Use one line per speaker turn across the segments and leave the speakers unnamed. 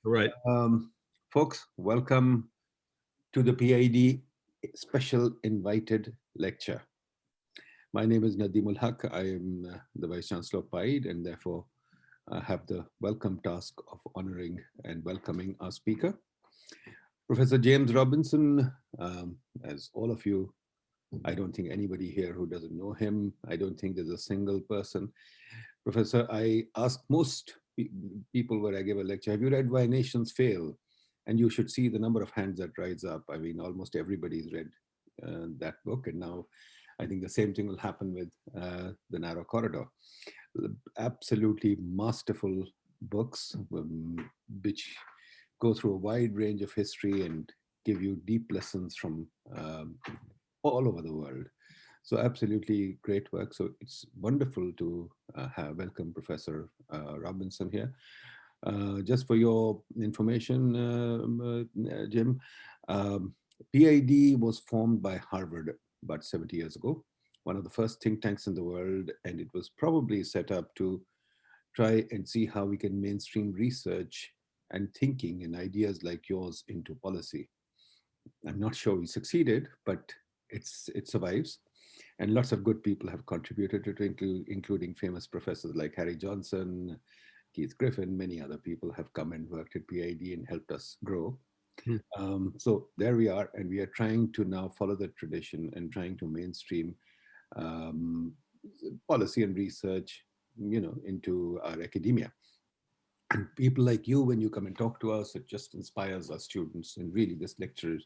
All right.
Folks, welcome to the PID special invited lecture. My name is Nadimul Haq. I am the Vice Chancellor of PIDE, and therefore I have the welcome task of honoring and welcoming our speaker. Professor James Robinson, as all of you, I don't think anybody here who doesn't know him. I don't think there's a single person. Professor, I ask most people where I give a lecture, have you read Why Nations Fail? And you should see the number of hands that rise up. I mean, almost everybody's read that book. And now I think the same thing will happen with The Narrow Corridor. Absolutely masterful books, which go through a wide range of history and give you deep lessons from all over the world. So absolutely great work. So it's wonderful to welcome Professor Robinson here. Just for your information, Jim, PID was formed by Harvard about 70 years ago, one of the first think tanks in the world, and it was probably set up to try and see how we can mainstream research and thinking and ideas like yours into policy. I'm not sure we succeeded, but it survives. And lots of good people have contributed to it, including famous professors like Harry Johnson, Keith Griffin, many other people have come and worked at PID and helped us grow. So there we are, and we are trying to now follow the tradition and trying to mainstream policy and research, into our academia. And people like you, when you come and talk to us, it just inspires our students. And really, this lecture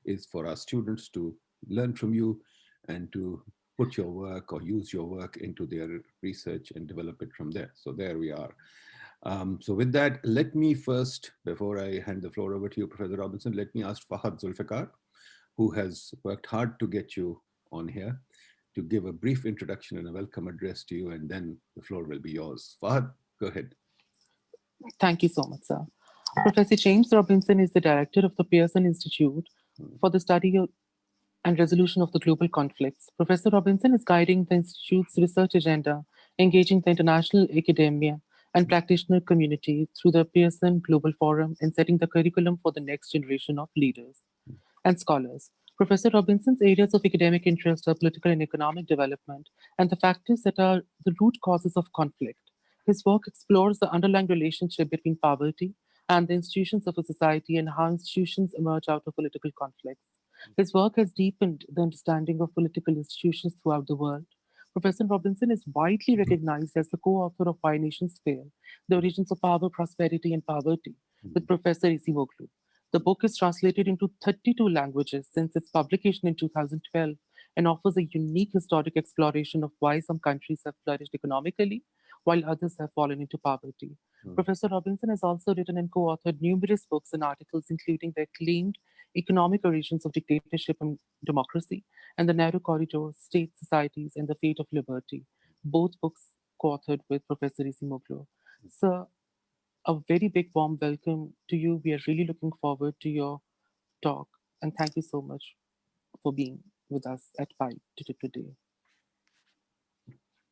is for our students to learn from you and to put your work or use your work into their research and develop it from there. So there we are. So with that, let me first, before I hand the floor over to you, Professor Robinson, let me ask Fahad Zulfikar, who has worked hard to get you on here, to give a brief introduction and a welcome address to you, and then the floor will be yours. Fahad, go ahead.
Thank you so much, sir. Professor James Robinson is the director of the Pearson Institute for the Study and Resolution of the Global Conflicts. Professor Robinson is guiding the Institute's research agenda, engaging the international academia and practitioner community through the Pearson Global Forum, and setting the curriculum for the next generation of leaders and scholars. Professor Robinson's areas of academic interest are political and economic development and the factors that are the root causes of conflict. His work explores the underlying relationship between poverty and the institutions of a society and how institutions emerge out of political conflicts. His work has deepened the understanding of political institutions throughout the world. Professor Robinson is widely recognized as the co-author of Why Nations Fail, The Origins of Power, Prosperity, and Poverty, with Professor Acemoglu. The book is translated into 32 languages since its publication in 2012 and offers a unique historic exploration of why some countries have flourished economically while others have fallen into poverty. Professor Robinson has also written and co-authored numerous books and articles, including the acclaimed Economic Origins of Dictatorship and Democracy and The Narrow Corridor, State Societies, and the Fate of Liberty, both books co-authored with Professor Acemoglu. Sir, a very big warm welcome to you. We are really looking forward to your talk, and thank you so much for being with us at PIDE today.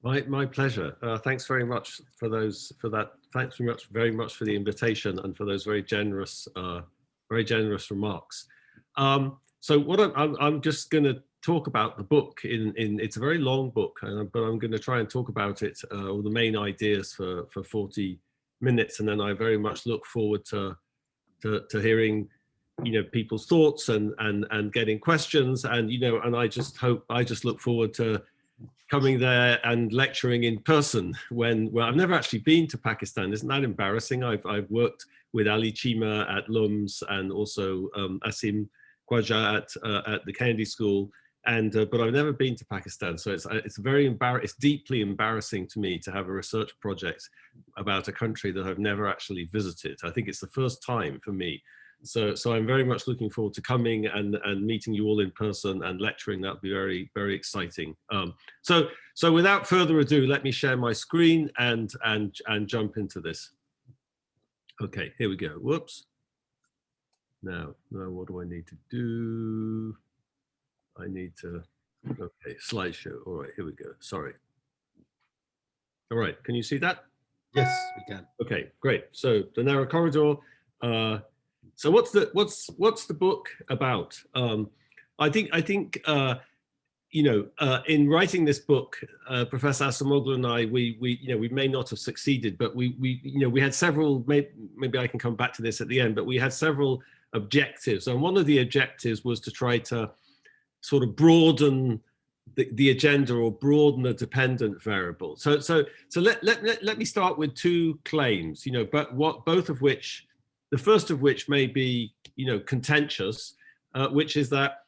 My pleasure. Thanks very much for that. Thanks very much for the invitation and for those very generous remarks. So what I'm just going to talk about the book it's a very long book, but I'm going to try and talk about it, all the main ideas for 40 minutes, and then I very much look forward to hearing people's thoughts and getting questions, and and I just look forward to coming there and lecturing in person well, I've never actually been to Pakistan. Isn't that embarrassing? I've worked with Ali Chima at LUMS and also Asim Khwaja at the Kennedy School, but I've never been to Pakistan. So it's deeply embarrassing to me to have a research project about a country that I've never actually visited. I think it's the first time for me. So I'm very much looking forward to coming and meeting you all in person and lecturing. That'd be very, very exciting. So without further ado, let me share my screen and jump into this. Okay, here we go. Whoops. Now what do I need to do? I need to, okay, slideshow. All right, here we go. Sorry. All right, can you see that?
Yes, we can.
Okay, great. So The Narrow Corridor. So what's the book about? I think in writing this book, Professor Acemoglu and I, we may not have succeeded, but we had several. Maybe I can come back to this at the end, but we had several objectives, and one of the objectives was to try to sort of broaden the agenda or broaden the dependent variable. So let me start with two claims, but both of which, the first of which may be, contentious, which is that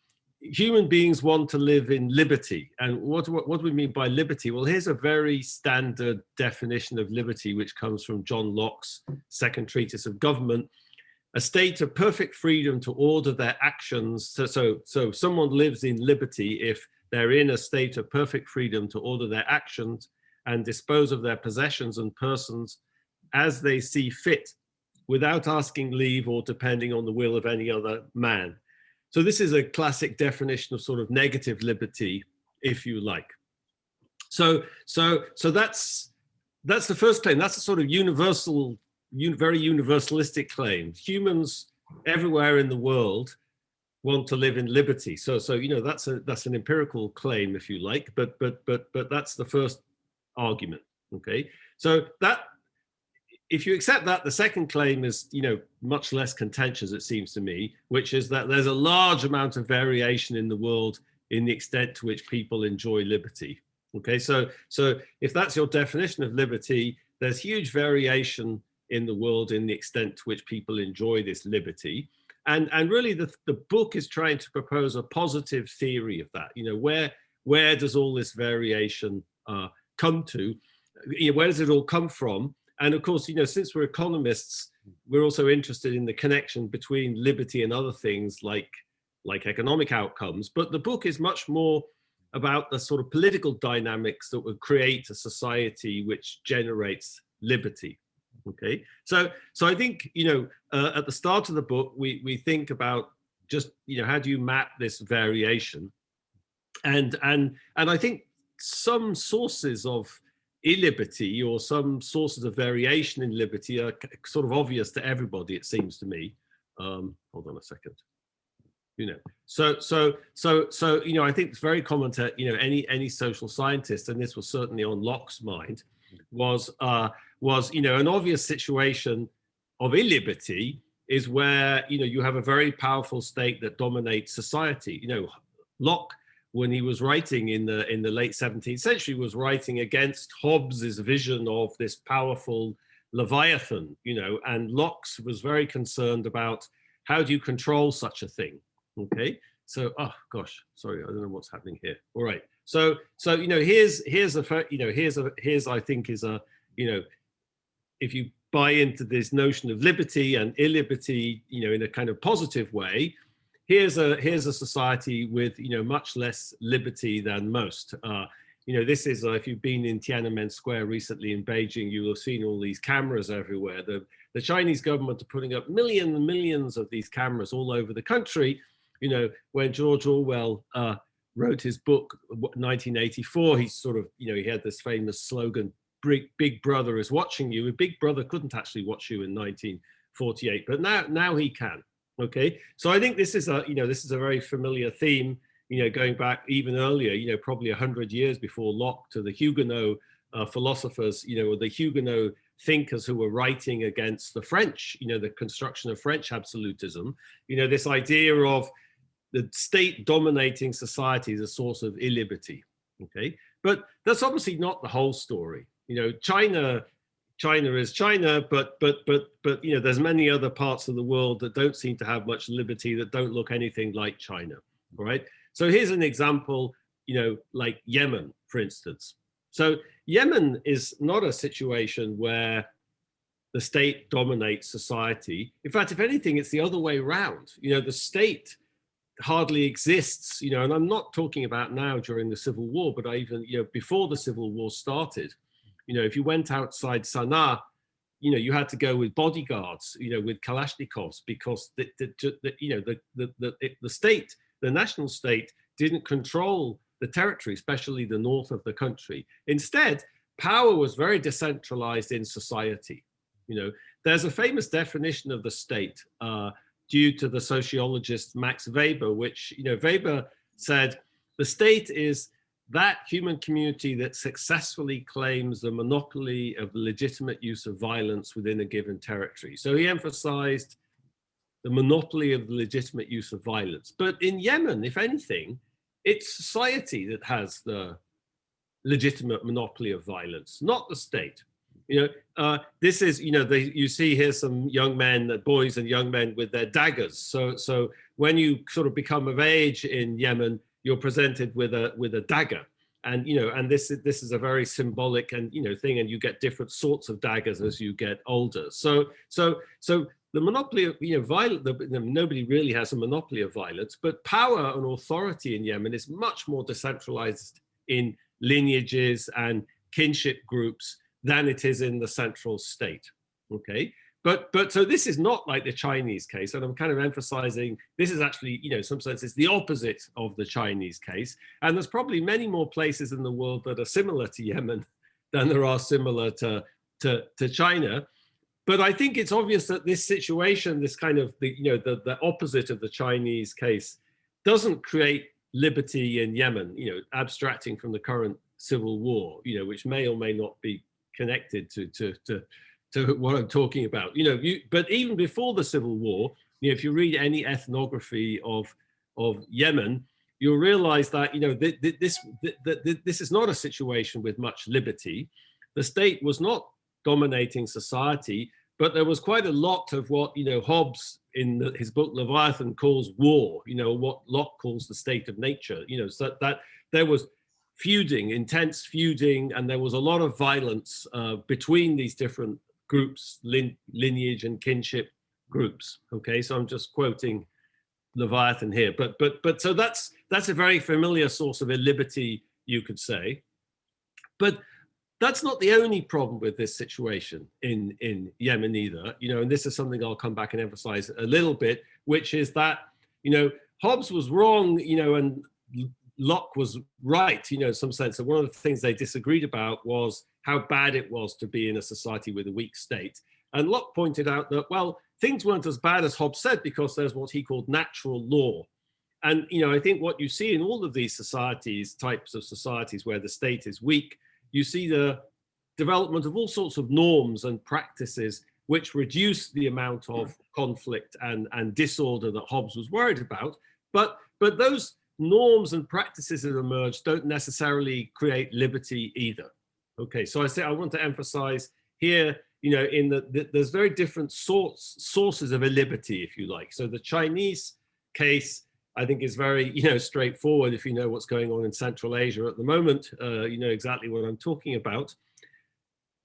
human beings want to live in liberty. And what do we mean by liberty? Well, here's a very standard definition of liberty, which comes from John Locke's Second Treatise of Government: a state of perfect freedom to order their actions. So someone lives in liberty if they're in a state of perfect freedom to order their actions and dispose of their possessions and persons as they see fit, without asking leave or depending on the will of any other man. So this is a classic definition of sort of negative liberty, if you like. So that's the first claim. That's a sort of universal, very universalistic claim. Humans everywhere in the world want to live in liberty. So that's an empirical claim, if you like, but that's the first argument. Okay, so that, if you accept that, the second claim is much less contentious, it seems to me, which is that there's a large amount of variation in the world in the extent to which people enjoy liberty. Okay, so if that's your definition of liberty, there's huge variation in the world in the extent to which people enjoy this liberty. And really the book is trying to propose a positive theory of that. Where does all this variation come to? Where does it all come from? And of course, since we're economists, we're also interested in the connection between liberty and other things like economic outcomes. But the book is much more about the sort of political dynamics that would create a society which generates liberty. Okay, so I think at the start of the book we think about just how do you map this variation, and I think some sources of illiberty or some sources of variation in liberty are sort of obvious to everybody, it seems to me. Hold on a second. So I think it's very common to any social scientist, and this was certainly on Locke's mind, was an obvious situation of illiberty is where you have a very powerful state that dominates society. Locke, when he was writing in the late 17th century, was writing against Hobbes's vision of this powerful leviathan, and Locke was very concerned about how do you control such a thing. Okay, so oh gosh, sorry, I don't know what's happening here. All right, so here's I think is a if you buy into this notion of liberty and illiberty, in a kind of positive way, here's a society with much less liberty than most. This is if you've been in Tiananmen Square recently in Beijing, you will have seen all these cameras everywhere. The Chinese government are putting up millions and millions of these cameras all over the country. When George Orwell wrote his book 1984, he sort of he had this famous slogan, Big Brother is watching you. Big Brother couldn't actually watch you in 1948, but now he can. Okay, so I think this is a very familiar theme, going back even earlier, probably 100 years before Locke, to the Huguenot philosophers, or the Huguenot thinkers who were writing against the French, the construction of French absolutism, this idea of the state dominating society is a source of illiberty. Okay, but that's obviously not the whole story. China is China, but there's many other parts of the world that don't seem to have much liberty, that don't look anything like China. All right. So here's an example, like Yemen, for instance. So Yemen is not a situation where the state dominates society. In fact, if anything, it's the other way around. The state hardly exists, and I'm not talking about now during the Civil War, but even, before the Civil War started, if you went outside Sana'a, you had to go with bodyguards, with Kalashnikovs, because the state, the national state, didn't control the territory, especially the north of the country. Instead, power was very decentralized in society. You know, there's a famous definition of the state due to the sociologist Max Weber, which, you know, Weber said the state is that human community that successfully claims the monopoly of the legitimate use of violence within a given territory. So he emphasized the monopoly of the legitimate use of violence. But in Yemen, if anything, it's society that has the legitimate monopoly of violence, not the state. You know, this is, you know, you see here some young men, boys and young men with their daggers. So when you sort of become of age in Yemen, you're presented with a dagger, and you know, and this is a very symbolic and, you know, thing, and you get different sorts of daggers as you get older. So the monopoly of, you know, violence, nobody really has a monopoly of violence, but power and authority in Yemen is much more decentralized in lineages and kinship groups than it is in the central state. Okay. But so this is not like the Chinese case, and I'm kind of emphasizing this is actually, you know, in some sense it's the opposite of the Chinese case. And there's probably many more places in the world that are similar to Yemen than there are similar to China. But I think it's obvious that this situation, this kind of, the opposite of the Chinese case, doesn't create liberty in Yemen, you know, abstracting from the current civil war, you know, which may or may not be connected to what I'm talking about, you know. But even before the civil war, you know, if you read any ethnography of Yemen, you'll realize that, you know, this is not a situation with much liberty. The state was not dominating society, but there was quite a lot of what, you know, Hobbes in his book Leviathan calls war, you know, what Locke calls the state of nature, you know, so that there was feuding, intense feuding, and there was a lot of violence between these different groups, lineage and kinship groups. Okay, so I'm just quoting Leviathan here, but so that's a very familiar source of illiberty, you could say. But that's not the only problem with this situation in Yemen either, you know, and this is something I'll come back and emphasize a little bit, which is that, you know, Hobbes was wrong, you know, and Locke was right, you know, in some sense. And one of the things they disagreed about was how bad it was to be in a society with a weak state. And Locke pointed out that, well, things weren't as bad as Hobbes said, because there's what he called natural law. And, you know, I think what you see in all of these societies, types of societies where the state is weak, you see the development of all sorts of norms and practices which reduce the amount of conflict and disorder that Hobbes was worried about. But those norms and practices that emerge don't necessarily create liberty either. Okay, so I want to emphasize here, you know, there's very different sources of illiberty, if you like. So the Chinese case, I think, is very, you know, straightforward. If you know what's going on in Central Asia at the moment, you know exactly what I'm talking about.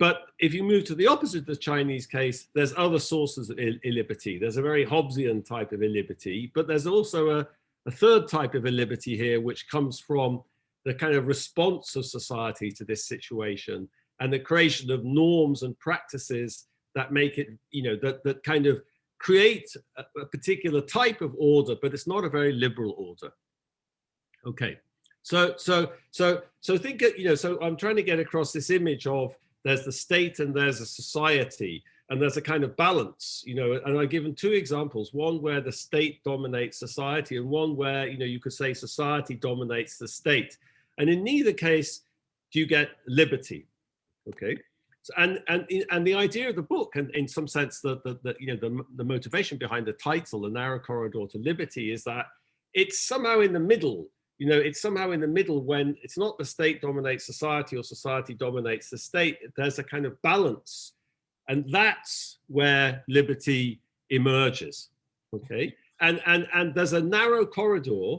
But if you move to the opposite of the Chinese case, there's other sources of illiberty. There's a very Hobbesian type of illiberty, but there's also a third type of illiberty here, which comes from the kind of response of society to this situation and the creation of norms and practices that make it, you know, that kind of create a particular type of order, but it's not a very liberal order. Okay, so think, you know, so I'm trying to get across this image of there's the state and there's a society, and there's a kind of balance, you know, and I've given two examples, one where the state dominates society and one where, you know, you could say society dominates the state. And in neither case do you get liberty, okay? So, and the idea of the book, and in some sense, you know, the motivation behind the title, The Narrow Corridor to Liberty, is that it's somehow in the middle. You know, it's somehow in the middle when it's not the state dominates society or society dominates the state. There's a kind of balance, and that's where liberty emerges. Okay, and there's a narrow corridor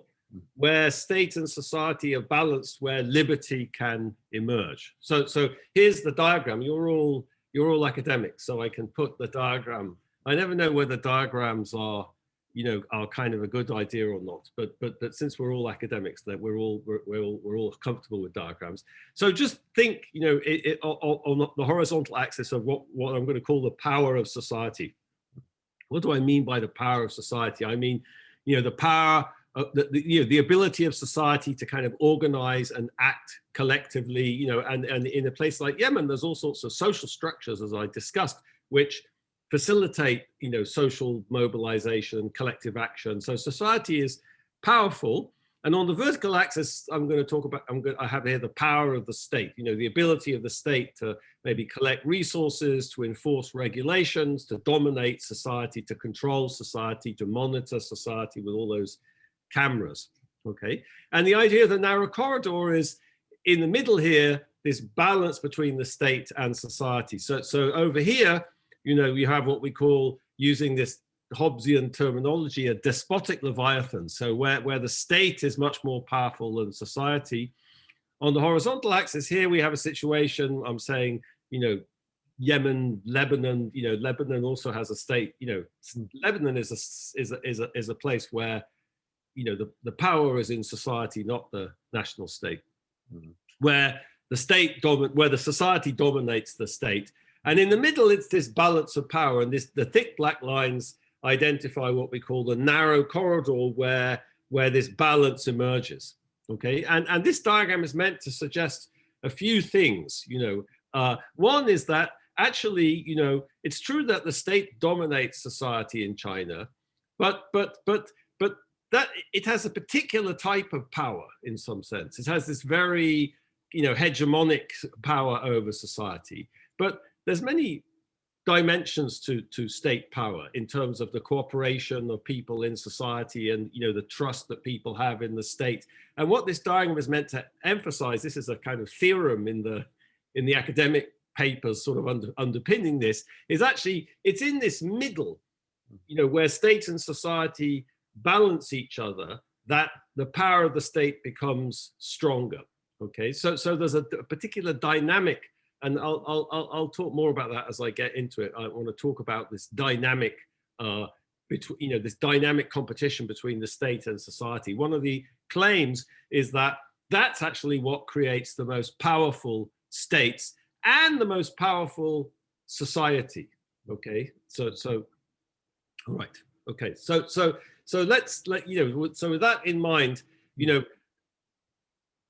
where state and society are balanced, where liberty can emerge. So here's the diagram. You're all academics, so I can put the diagram. I never know whether diagrams are, you know, are kind of a good idea or not. But since we're all academics, that we're all comfortable with diagrams. So just think, you know, on the horizontal axis of what I'm going to call the power of society. What do I mean by the power of society? I mean, you know, the power, the ability of society to kind of organize and act collectively, you know, and in a place like Yemen, there's all sorts of social structures, as I discussed, which facilitate, social mobilization, collective action. So society is powerful. And on the vertical axis, I'm going to talk about, I have here the power of the state, the ability of the state to maybe collect resources, to enforce regulations, to dominate society, to control society, to monitor society with all those cameras, okay? And the idea of the narrow corridor is in the middle here, this balance between the state and society. So over here, you have what we call, using this Hobbesian terminology, a despotic leviathan. So where the state is much more powerful than society. On the horizontal axis here, we have a situation, I'm saying, Yemen, Lebanon, Lebanon also has a state, Lebanon is a place where, the power is in society, not the national state, where the society dominates the state. And in the middle, it's this balance of power, and the thick black lines identify what we call the narrow corridor where this balance emerges, okay? And this diagram is meant to suggest a few things, one is that actually, it's true that the state dominates society in China, but that it has a particular type of power in some sense. It has this very, hegemonic power over society, but there's many dimensions to state power in terms of the cooperation of people in society and the trust that people have in the state. And what this diagram is meant to emphasize, this is a kind of theorem in the academic papers sort of underpinning this, is actually it's in this middle, where state and society balance each other, that the power of the state becomes stronger. Okay, so there's a particular dynamic. And I'll talk more about that as I get into it. I want to talk about this dynamic, this dynamic competition between the state and society. One of the claims is that that's actually what creates the most powerful states and the most powerful society. Okay, so all right. Okay, so let's so with that in mind,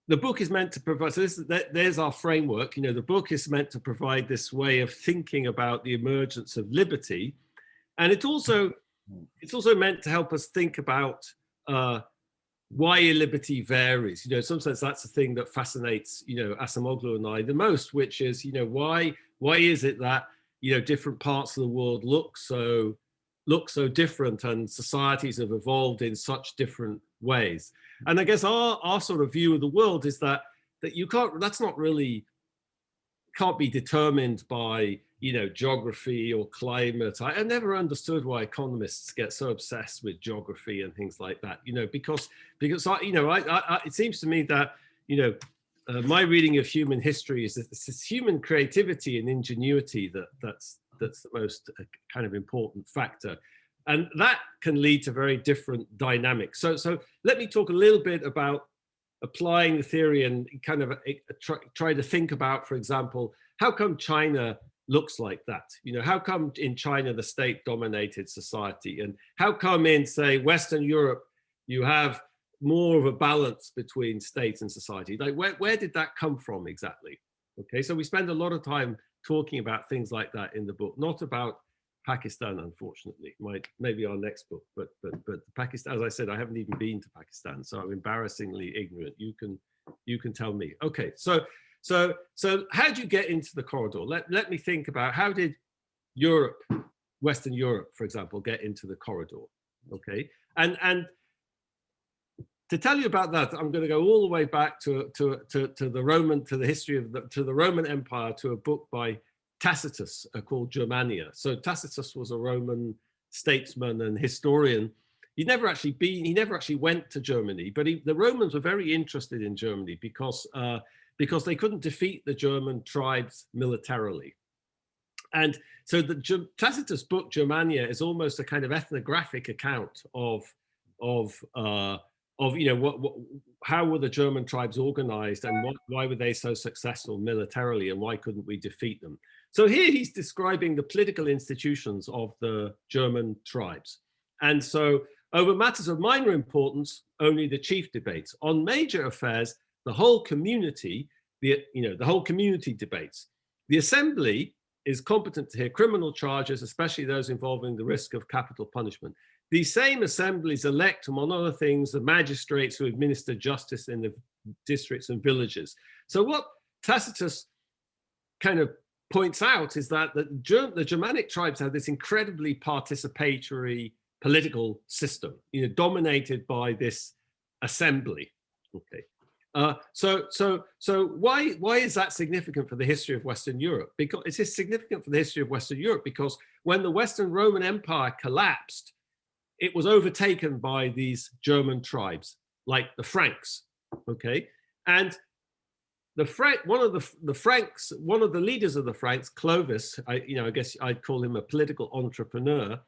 the book is meant to provide, so there's our framework, the book is meant to provide this way of thinking about the emergence of liberty. And it's also meant to help us think about why illiberty varies. In some sense, that's the thing that fascinates, Acemoglu and I the most, which is, why is it that, different parts of the world look so different and societies have evolved in such different ways. And I guess our sort of view of the world is that you can't be determined by, geography or climate. I never understood why economists get so obsessed with geography and things like that, because it seems to me that, my reading of human history is that it's human creativity and ingenuity that's the most kind of important factor. And that can lead to very different dynamics. So let me talk a little bit about applying the theory and kind of try to think about, for example, how come China looks like that? How come in China the state dominated society? And how come in, say, Western Europe, you have more of a balance between state and society? Like where did that come from exactly? Okay, so we spend a lot of time talking about things like that in the book, not about Pakistan, unfortunately. Maybe our next book, but Pakistan, as I said, I haven't even been to Pakistan, so I'm embarrassingly ignorant. You can tell me. Okay, so how do you get into the corridor? Let me think about, how did Europe, Western Europe, for example, get into the corridor? Okay, and to tell you about that, I'm going to go all the way back to the history of the Roman Empire, to a book by Tacitus called Germania. So Tacitus was a Roman statesman and historian. He never actually went to Germany, but the Romans were very interested in Germany because they couldn't defeat the German tribes militarily. And so the Tacitus book Germania is almost a kind of ethnographic account of how were the German tribes organized, and why were they so successful militarily, and why couldn't we defeat them? So here he's describing the political institutions of the German tribes. And so over matters of minor importance, only the chief debates. On major affairs, the whole community, the whole community debates. The assembly is competent to hear criminal charges, especially those involving the risk of capital punishment. These same assemblies elect, among other things, the magistrates who administer justice in the districts and villages. So what Tacitus kind of points out is that the Germanic tribes have this incredibly participatory political system, dominated by this assembly. Okay. So why is that significant for the history of Western Europe? Because it is significant for the history of Western Europe because when the Western Roman Empire collapsed, it was overtaken by these German tribes, like the Franks. Okay, and one of the leaders of the Franks, Clovis, I guess I'd call him a political entrepreneur,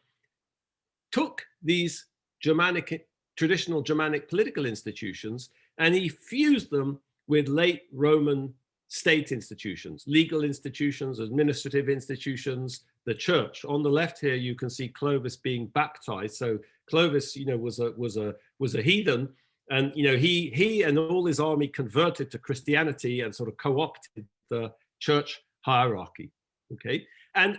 took these traditional Germanic political institutions and he fused them with late Roman state institutions, legal institutions, administrative institutions, the church. On the left here, you can see Clovis being baptized. So Clovis, was a heathen, and he and all his army converted to Christianity and sort of co-opted the church hierarchy. Okay, and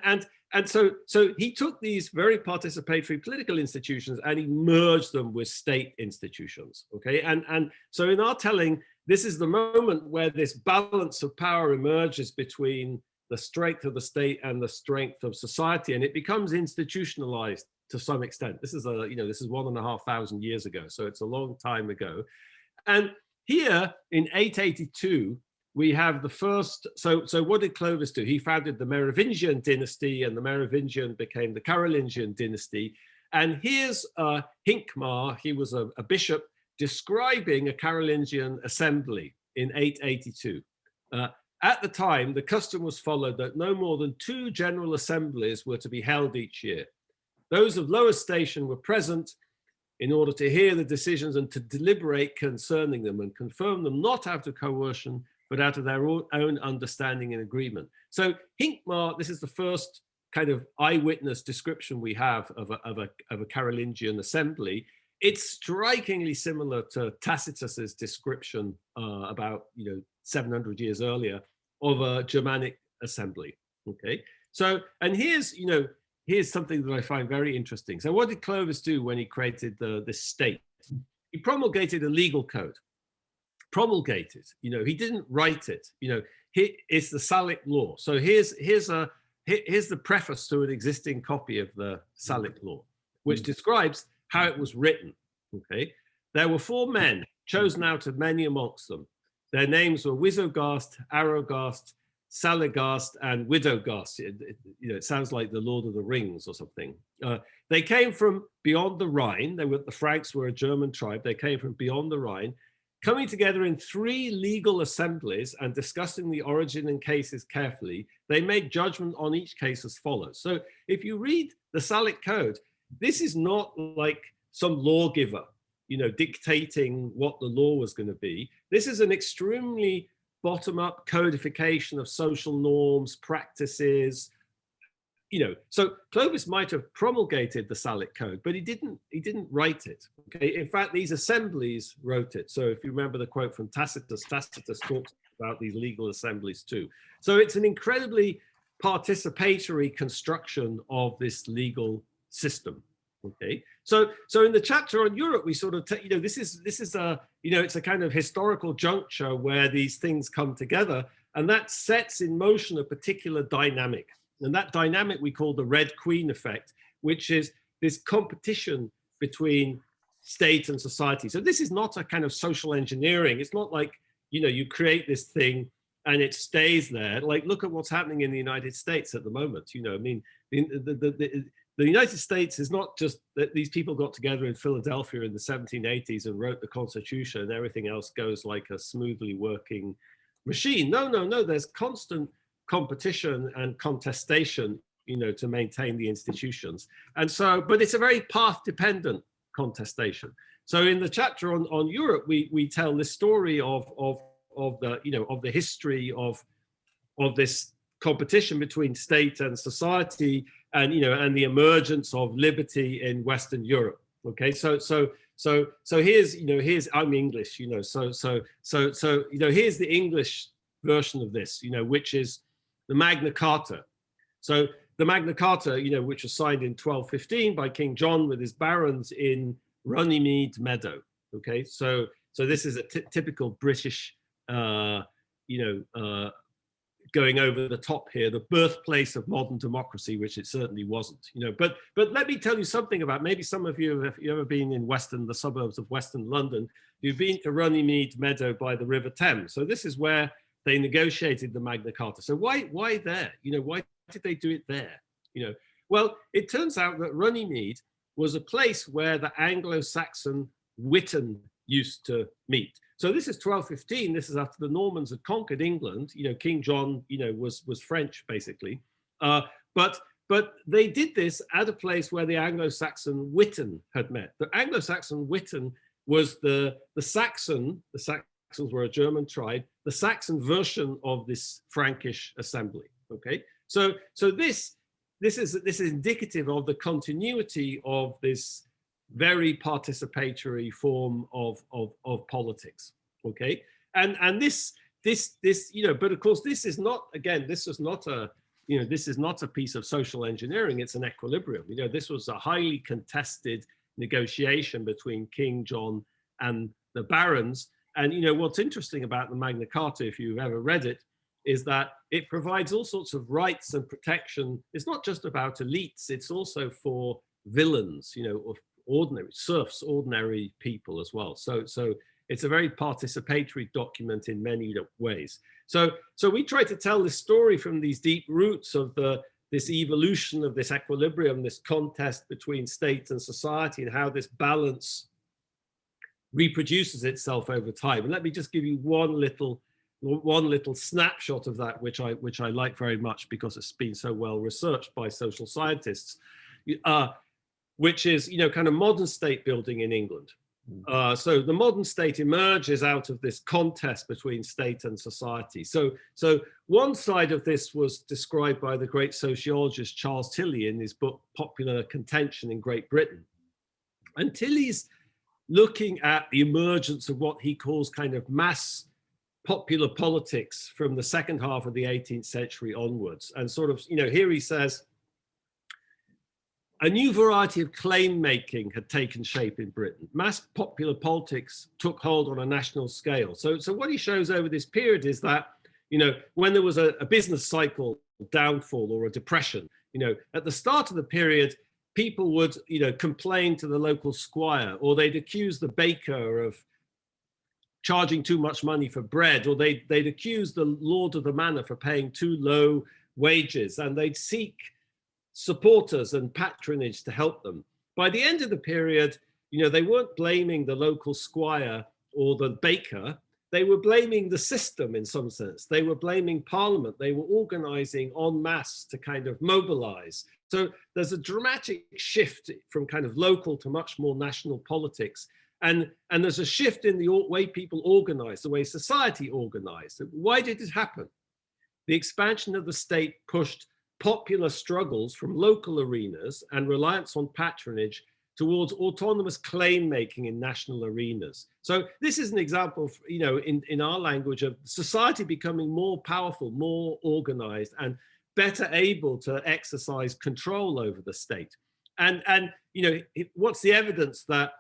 so he took these very participatory political institutions and he merged them with state institutions. Okay, and so in our telling, this is the moment where this balance of power emerges between the strength of the state and the strength of society, and it becomes institutionalized to some extent. This is this is 1,500 years ago, so it's a long time ago. And here in 882, we have the first, so what did Clovis do? He founded the Merovingian dynasty, and the Merovingian became the Carolingian dynasty. And here's Hincmar, he was a bishop, describing a Carolingian assembly in 882. At the time, the custom was followed that no more than 2 general assemblies were to be held each year. Those of lower station were present in order to hear the decisions and to deliberate concerning them and confirm them not out of coercion, but out of their own understanding and agreement. So Hincmar, this is the first kind of eyewitness description we have of a Carolingian assembly. It's strikingly similar to Tacitus's description about 700 years earlier of a Germanic assembly. Okay, so and here's something that I find very interesting. So what did Clovis do when he created this state? He promulgated a legal code. Promulgated, he didn't write it. It's the Salic law. So here's the preface to an existing copy of the Salic law, which describes how it was written. Okay, there were 4 men chosen out of many amongst them. Their names were Wisogast, Arrogast, Saligast, and Widogast. It sounds like the Lord of the Rings or something. They came from beyond the Rhine. The Franks were a German tribe. They came from beyond the Rhine, coming together in 3 legal assemblies and discussing the origin and cases carefully. They made judgment on each case as follows. So if you read the Salic Code, this is not like some lawgiver, dictating what the law was going to be. This is an extremely bottom-up codification of social norms, practices. So Clovis might have promulgated the Salic Code, but he didn't write it. Okay, in fact, these assemblies wrote it. So if you remember the quote from Tacitus, Tacitus talks about these legal assemblies too. So it's an incredibly participatory construction of this legal system. Okay, so in the chapter on Europe, we sort of this is a it's a kind of historical juncture where these things come together, and that sets in motion a particular dynamic. And that dynamic we call the Red Queen effect, which is this competition between state and society. So this is not a kind of social engineering. It's not like, you create this thing and it stays there. Like, look at what's happening in the United States at the moment. The United States is not just that these people got together in Philadelphia in the 1780s and wrote the Constitution and everything else goes like a smoothly working machine. No, there's constant competition and contestation, to maintain the institutions. And so, but it's a very path-dependent contestation. So in the chapter on Europe, we tell this story of the history of this competition between state and society, and and the emergence of liberty in Western Europe. Okay, so here's I'm English, so here's the English version of this, which is the Magna Carta. So the Magna Carta, which was signed in 1215 by King John with his barons in Runnymede Meadow. Okay, so this is a typical British, going over the top here, the birthplace of modern democracy, which it certainly wasn't. But let me tell you something about, maybe some of you, if you've ever been in the suburbs of Western London, you've been to Runnymede Meadow by the River Thames. So this is where they negotiated the Magna Carta. So why there? Why did they do it there? Well, it turns out that Runnymede was a place where the Anglo-Saxon witan used to meet. So this is 1215. This is after the Normans had conquered England. King John, was French basically. But they did this at a place where the Anglo-Saxon witan had met. The Anglo-Saxon witan was the Saxon. The Saxons were a German tribe. The Saxon version of this Frankish assembly. Okay, so this is indicative of the continuity of this very participatory form of politics. Okay, and this but of course this is not, again, this is not a this is not a piece of social engineering. It's an equilibrium. This was a highly contested negotiation between King John and the barons. And what's interesting about the Magna Carta, if you've ever read it, is that it provides all sorts of rights and protection. It's not just about elites, it's also for villains, of ordinary serfs, ordinary people as well. So it's a very participatory document in many ways. So we try to tell this story from these deep roots of this evolution of this equilibrium, this contest between state and society, and how this balance reproduces itself over time. And let me just give you one little snapshot of that, which I like very much because it's been so well researched by social scientists, which is kind of modern state building in England. So the modern state emerges out of this contest between state and society. So one side of this was described by the great sociologist Charles Tilly in his book Popular Contention in Great Britain. And Tilly's looking at the emergence of what he calls kind of mass popular politics from the second half of the 18th century onwards. And sort of, here he says, a new variety of claim making had taken shape in Britain. Mass popular politics took hold on a national scale. So what he shows over this period is that, when there was a business cycle downfall or a depression, at the start of the period, people would, complain to the local squire, or they'd accuse the baker of charging too much money for bread, or they'd accuse the lord of the manor for paying too low wages, and they'd seek supporters and patronage to help them. By the end of the period, they weren't blaming the local squire or the baker. They were blaming the system in some sense. They were blaming Parliament. They were organizing en masse to kind of mobilize. So there's a dramatic shift from kind of local to much more national politics. And there's a shift in the way people organize, the way society organized. Why did it happen? The expansion of the state pushed popular struggles from local arenas and reliance on patronage towards autonomous claim making in national arenas. So this is an example of, in our language, of society becoming more powerful, more organized, and better able to exercise control over the state. And what's the evidence that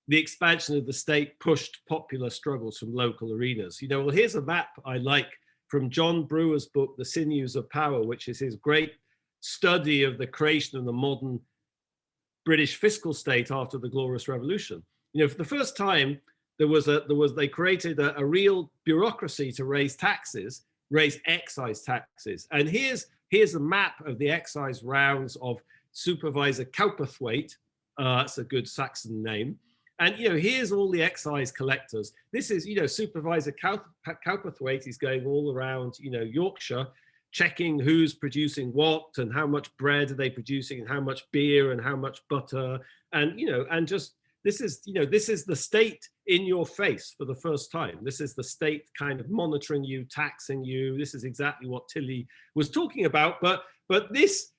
the expansion of the state pushed popular struggles from local arenas? Well, here's a map I like from John Brewer's book, The Sinews of Power, which is his great study of the creation of the modern British fiscal state after the Glorious Revolution. For the first time, they created a real bureaucracy to raise taxes, raise excise taxes. And here's a map of the excise rounds of Supervisor Cowperthwaite. That's a good Saxon name. And here's all the excise collectors. This is Supervisor Cowperthwaite is going all around Yorkshire, checking who's producing what and how much bread are they producing and how much beer and how much butter, and and just this is the state in your face for the first time. This is the state kind of monitoring you, taxing you. This is exactly what Tilly was talking about. But this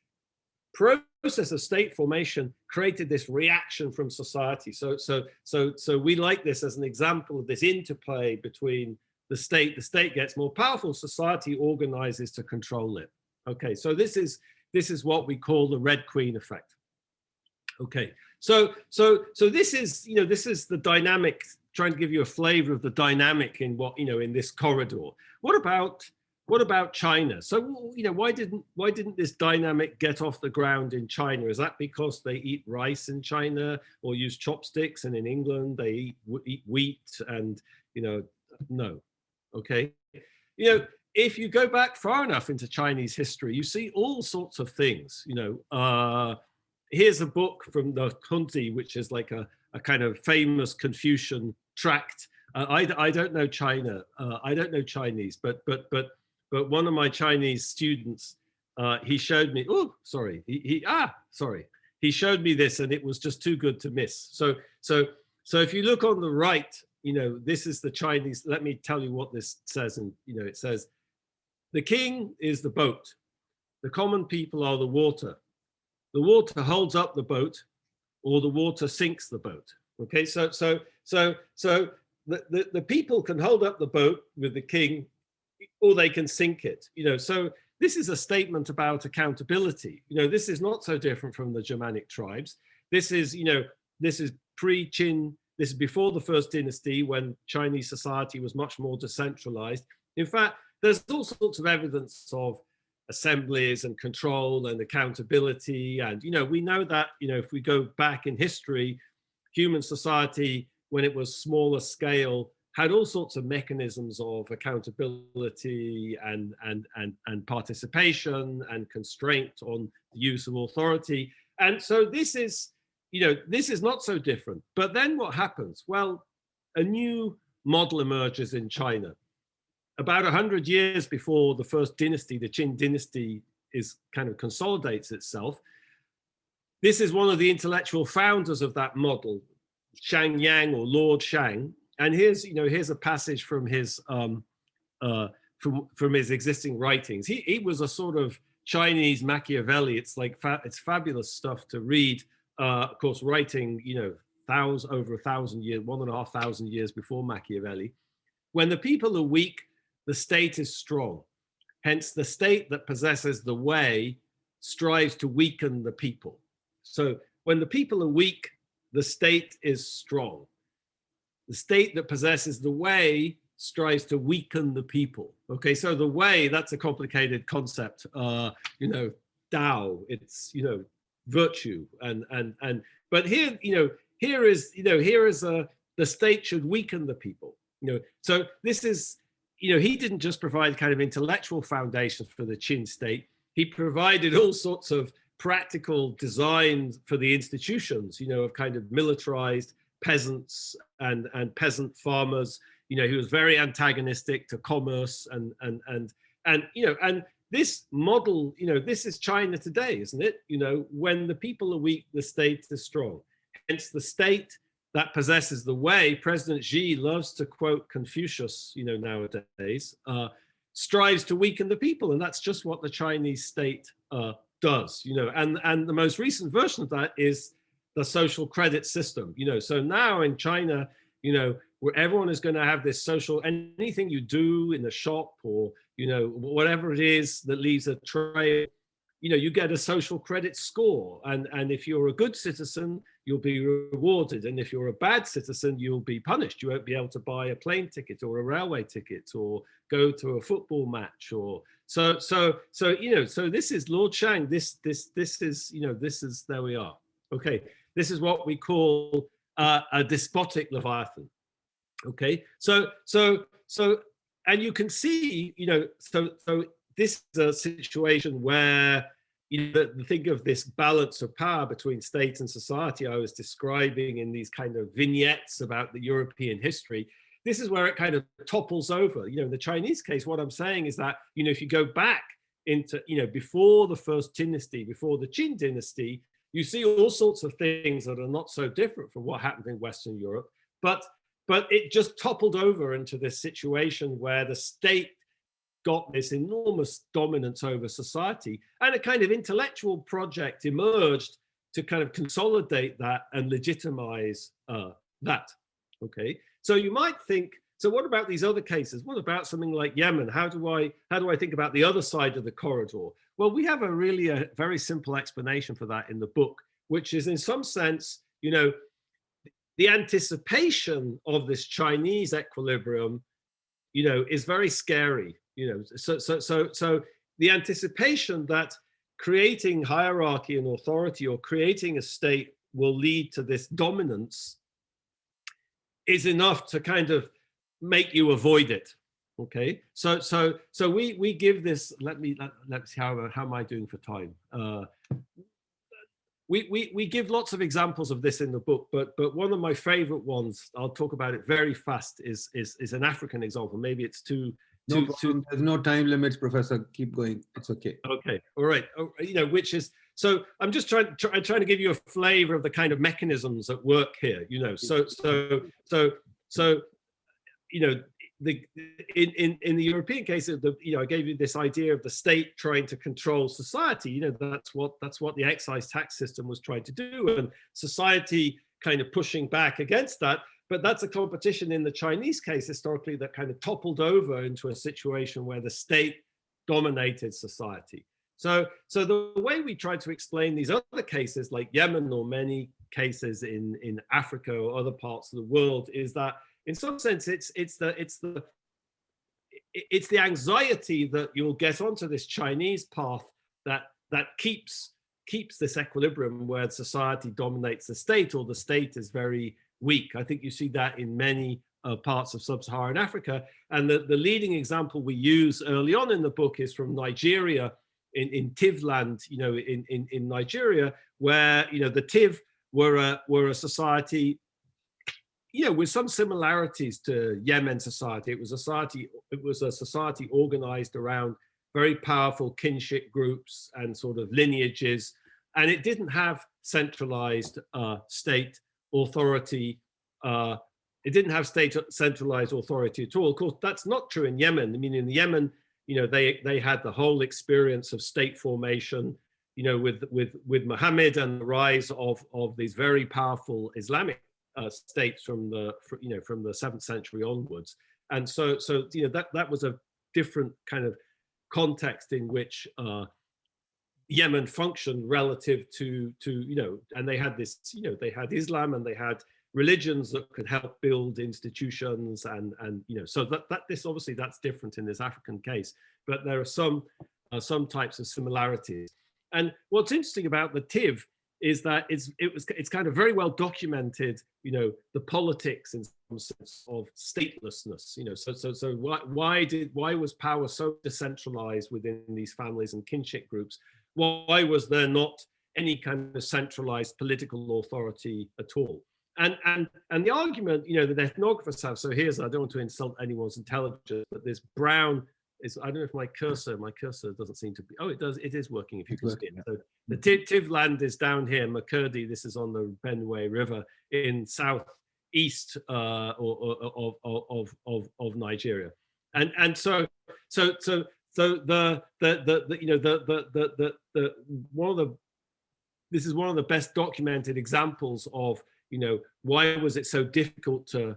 process of state formation created this reaction from society. So we like this as an example of this interplay between the state gets more powerful, society organizes to control it. Okay, so this is this is what we call the Red Queen effect. Okay, so this is, this is the dynamic, trying to give you a flavor of the dynamic in what, in this corridor. What about China? So, why didn't this dynamic get off the ground in China? Is that because they eat rice in China or use chopsticks, and in England they eat wheat and, no, okay. If you go back far enough into Chinese history, you see all sorts of things, here's a book from the Kunti, which is like a kind of famous Confucian tract. I don't know China. I don't know Chinese, but one of my Chinese students, he showed me. Oh, sorry. He showed me this, and it was just too good to miss. So if you look on the right, this is the Chinese. Let me tell you what this says, and it says, the king is the boat, the common people are the water. The water holds up the boat, or the water sinks the boat. Okay, so the people can hold up the boat with the king, or they can sink it. So this is a statement about accountability. This is not so different from the Germanic tribes. This is, this is pre-Qin. This is before the first dynasty, when Chinese society was much more decentralized. In fact, there's all sorts of evidence of assemblies and control and accountability. And, we know that, if we go back in history, human society, when it was smaller scale, had all sorts of mechanisms of accountability and participation and constraint on the use of authority. And so this is, this is not so different. But then what happens? Well, a new model emerges in China. About 100 years before the first dynasty, the Qin dynasty consolidates itself. This is one of the intellectual founders of that model, Shang Yang, or Lord Shang. And here's a passage from his from his existing writings. He was a sort of Chinese Machiavelli. It's like it's fabulous stuff to read. Of course, writing over 1,000 years, 1,500 years before Machiavelli. When the people are weak, the state is strong. Hence, the state that possesses the way strives to weaken the people. So when the people are weak, the state is strong. The state that possesses the way strives to weaken the people. Okay, so the way, that's a complicated concept. Tao, it's virtue, but here, here is the state should weaken the people. So this is, he didn't just provide kind of intellectual foundations for the Qin state. He provided all sorts of practical designs for the institutions, of kind of militarized peasants and peasant farmers. He was very antagonistic to commerce and this model, this is China today, isn't it? When the people are weak, the state is strong. Hence the state that possesses the way, President Xi loves to quote Confucius, nowadays, strives to weaken the people. And that's just what the Chinese state does, and the most recent version of that is the social credit system. So now in China, where everyone is going to have this social, anything you do in the shop or, whatever it is that leaves a trail, you get a social credit score. And if you're a good citizen, you'll be rewarded. And if you're a bad citizen, you'll be punished. You won't be able to buy a plane ticket or a railway ticket or go to a football match or so this is Lord Shang. This is, there we are. Okay. This is what we call a despotic leviathan. Okay. So and you can see, so this is a situation where, think of this balance of power between state and society I was describing in these kind of vignettes about the European history. This is where it kind of topples over. In the Chinese case, what I'm saying is that, if you go back into, before the first dynasty, before the Qin dynasty, you see all sorts of things that are not so different from what happened in Western Europe, but it just toppled over into this situation where the state got this enormous dominance over society, and a kind of intellectual project emerged to kind of consolidate that and legitimize that. Okay, so you might think, so what about these other cases? What about something like Yemen? How do I think about the other side of the corridor? Well, we have a very simple explanation for that in the book, which is in some sense, you know, the anticipation of this Chinese equilibrium, you know, is very scary. You know, so the anticipation that creating hierarchy and authority or creating a state will lead to this dominance is enough to kind of make you avoid it. Okay, so we give this. Let's see how am I doing for time? We give lots of examples of this in the book, but one of my favorite ones, I'll talk about it very fast, is an African example. Maybe it's too.
There's no time limits, Professor. Keep going. It's okay.
Okay, all right. You know, which is, so I'm just trying to give you a flavor of the kind of mechanisms at work here. You know, so you know. In the European case, you know, I gave you this idea of the state trying to control society. You know, that's what the excise tax system was trying to do, and society kind of pushing back against that. But that's a competition in the Chinese case historically that kind of toppled over into a situation where the state dominated society. So the way we try to explain these other cases like Yemen or many cases in Africa or other parts of the world is that in some sense, it's the anxiety that you'll get onto this Chinese path that keeps this equilibrium where society dominates the state or the state is very weak. I think you see that in many parts of sub-Saharan Africa. And the leading example we use early on in the book is from Nigeria, in Tivland, you know, in Nigeria, where, you know, the Tiv were a society, you know, with some similarities to Yemen society. It was a society organized around very powerful kinship groups and sort of lineages, and it didn't have centralized state authority. It didn't have centralized authority at all. Of course, that's not true in Yemen. I mean, in Yemen, you know, they had the whole experience of state formation, you know, with Muhammad and the rise of these very powerful Islamic states from the 7th century onwards. And so you know, that was a different kind of context in which Yemen functioned relative to you know, and they had this, you know, they had Islam and they had religions that could help build institutions and you know, so that this obviously that's different in this African case, but there are some types of similarities. And what's interesting about the Tiv is that it's kind of very well documented, you know, the politics in some sense of statelessness, you know, so why was power so decentralized within these families and kinship groups? Why was there not any kind of centralized political authority at all? And the argument, you know, that ethnographers have, so here's, I don't want to insult anyone's intelligence, but this brown is, I don't know if my cursor doesn't seem to be, oh, it does, it is working if you can see it. So the Tivland is down here, Makurdi, this is on the Benue River in southeast of Nigeria. And so the you know, the one of the, this is one of the best documented examples of, you know, why was it so difficult to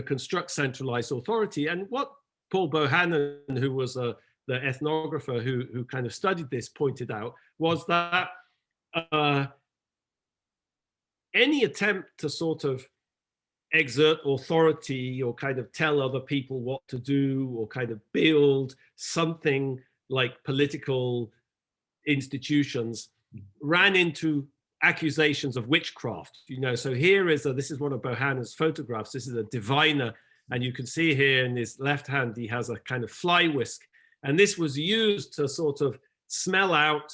construct centralized authority? And what Paul Bohannon, who was the ethnographer who kind of studied this, pointed out was that any attempt to sort of exert authority or kind of tell other people what to do or kind of build something like political institutions ran into accusations of witchcraft, you know. So here is this is one of Bohannon's photographs. This is a diviner, and you can see here in his left hand he has a kind of fly whisk, and this was used to sort of smell out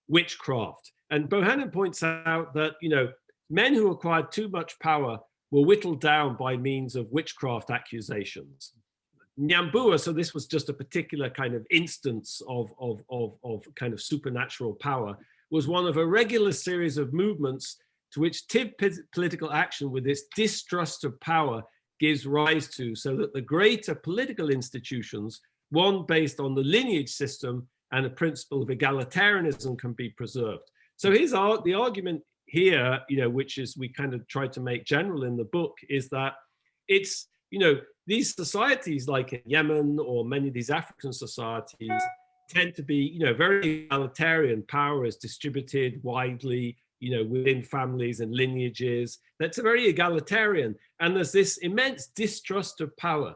witchcraft. And Bohannon points out that, you know, men who acquired too much power were whittled down by means of witchcraft accusations. Nyambua, so this was just a particular kind of instance of kind of supernatural power, was one of a regular series of movements to which Tiv political action with its distrust of power gives rise to, so that the greater political institutions, one based on the lineage system and the principle of egalitarianism, can be preserved. So here's the argument here, you know, which is we kind of try to make general in the book, is that it's, you know, these societies like in Yemen or many of these African societies tend to be, you know, very egalitarian. Power is distributed widely, you know, within families and lineages. That's a very egalitarian. And there's this immense distrust of power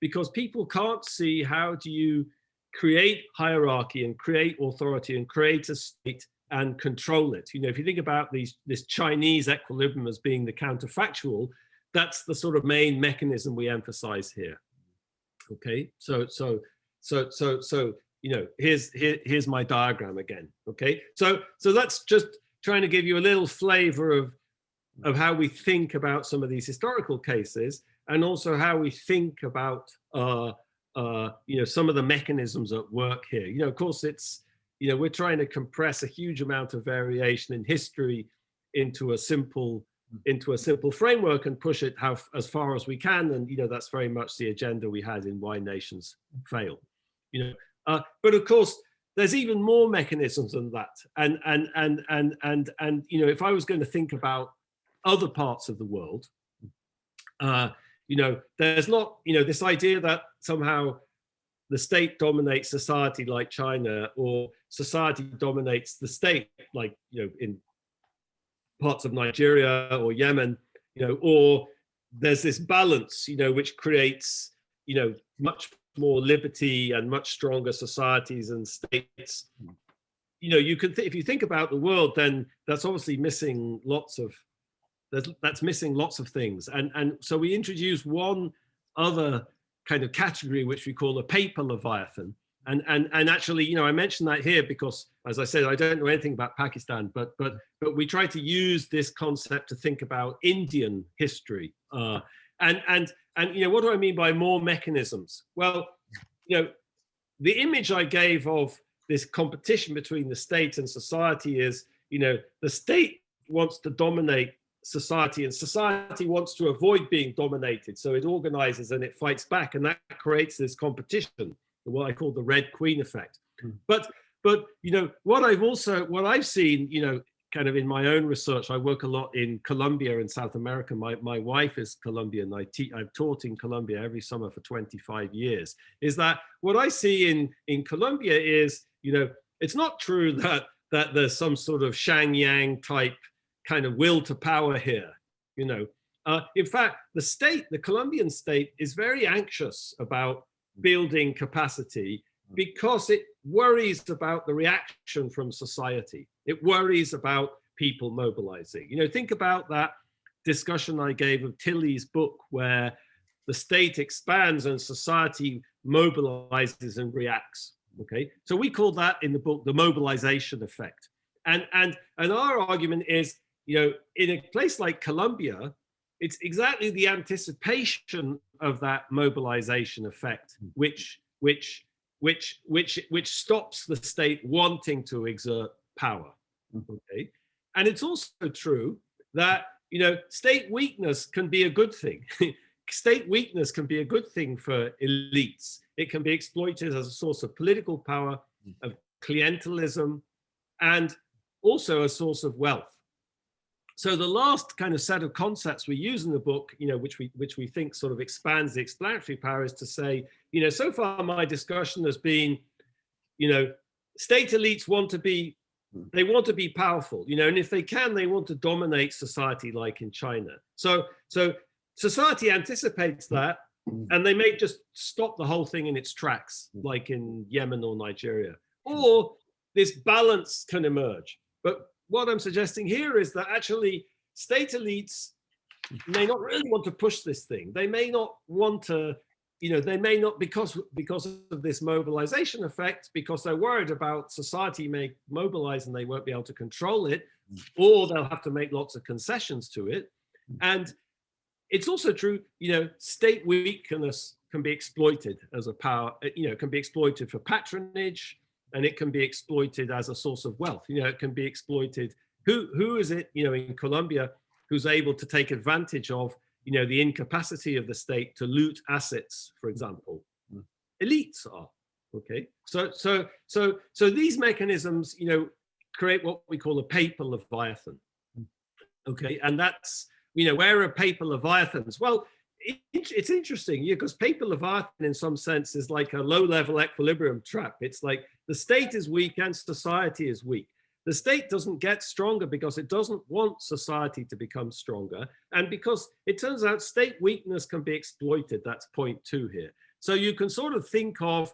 because people can't see how do you create hierarchy and create authority and create a state and control it. You know, if you think about this Chinese equilibrium as being the counterfactual, that's the sort of main mechanism we emphasize here. Okay, so you know, here's my diagram again. Okay, so that's just trying to give you a little flavor of how we think about some of these historical cases, and also how we think about you know, some of the mechanisms at work here. You know, of course, it's, you know, we're trying to compress a huge amount of variation in history into a simple framework and push it as far as we can. And, you know, that's very much the agenda we had in Why Nations Fail. You know, but of course, there's even more mechanisms than that. And you know, if I was going to think about other parts of the world, you know, there's not, you know, this idea that somehow the state dominates society like China, or society dominates the state, like, you know, in parts of Nigeria or Yemen, you know, or there's this balance, you know, which creates, you know, much more liberty and much stronger societies and states. You know, you could, if you think about the world, then that's obviously missing lots of, that's missing lots of things. And so we introduce one other kind of category, which we call a paper leviathan. And actually, you know, I mentioned that here because, as I said, I don't know anything about Pakistan, but we try to use this concept to think about Indian history. And you know, what do I mean by more mechanisms? Well, you know, the image I gave of this competition between the state and society is, you know, the state wants to dominate society and society wants to avoid being dominated. So it organizes and it fights back, and that creates this competition, what I call the Red Queen effect. But you know, what I've seen, you know, kind of in my own research, I work a lot in Colombia in South America. My wife is Colombian. I've taught in Colombia every summer for 25 years. Is that what I see in Colombia is, you know, it's not true that there's some sort of Shang-Yang type kind of will to power here, you know. In fact, the Colombian state is very anxious about building capacity because it worries about the reaction from society. It worries about people mobilizing. You know, think about that discussion I gave of Tilley's book, where the state expands and society mobilizes and reacts. Okay, so we call that in the book the mobilization effect. And our argument is, you know, in a place like Colombia, it's exactly the anticipation of that mobilization effect, which stops the state wanting to exert power. Okay, and it's also true that, you know, state weakness can be a good thing. State weakness can be a good thing for elites. It can be exploited as a source of political power, of clientelism, and also a source of wealth. So the last kind of set of concepts we use in the book, you know, which we think sort of expands the explanatory power, is to say, you know, so far my discussion has been, you know, state elites want to be powerful, you know, and if they can, they want to dominate society like in China. So society anticipates that, and they may just stop the whole thing in its tracks, like in Yemen or Nigeria, or this balance can emerge. But what I'm suggesting here is that actually state elites may not really want to push this thing. They may not want to, you know, they may not, because of this mobilization effect, because they're worried about society may mobilize and they won't be able to control it, or they'll have to make lots of concessions to it. And it's also true, you know, state weakness can be exploited as a power, you know, can be exploited for patronage, and it can be exploited as a source of wealth. You know, it can be exploited. Who is it, you know, in Colombia, who's able to take advantage of, you know, the incapacity of the state to loot assets, for example? Elites are. Okay, so these mechanisms, you know, create what we call a paper leviathan. Okay, and that's, you know, where are paper leviathans? Well, it's interesting, because paper leviathan in some sense is like a low-level equilibrium trap. It's like the state is weak and society is weak. The state doesn't get stronger because it doesn't want society to become stronger, and because it turns out state weakness can be exploited. That's point 2 here. So you can sort of think of,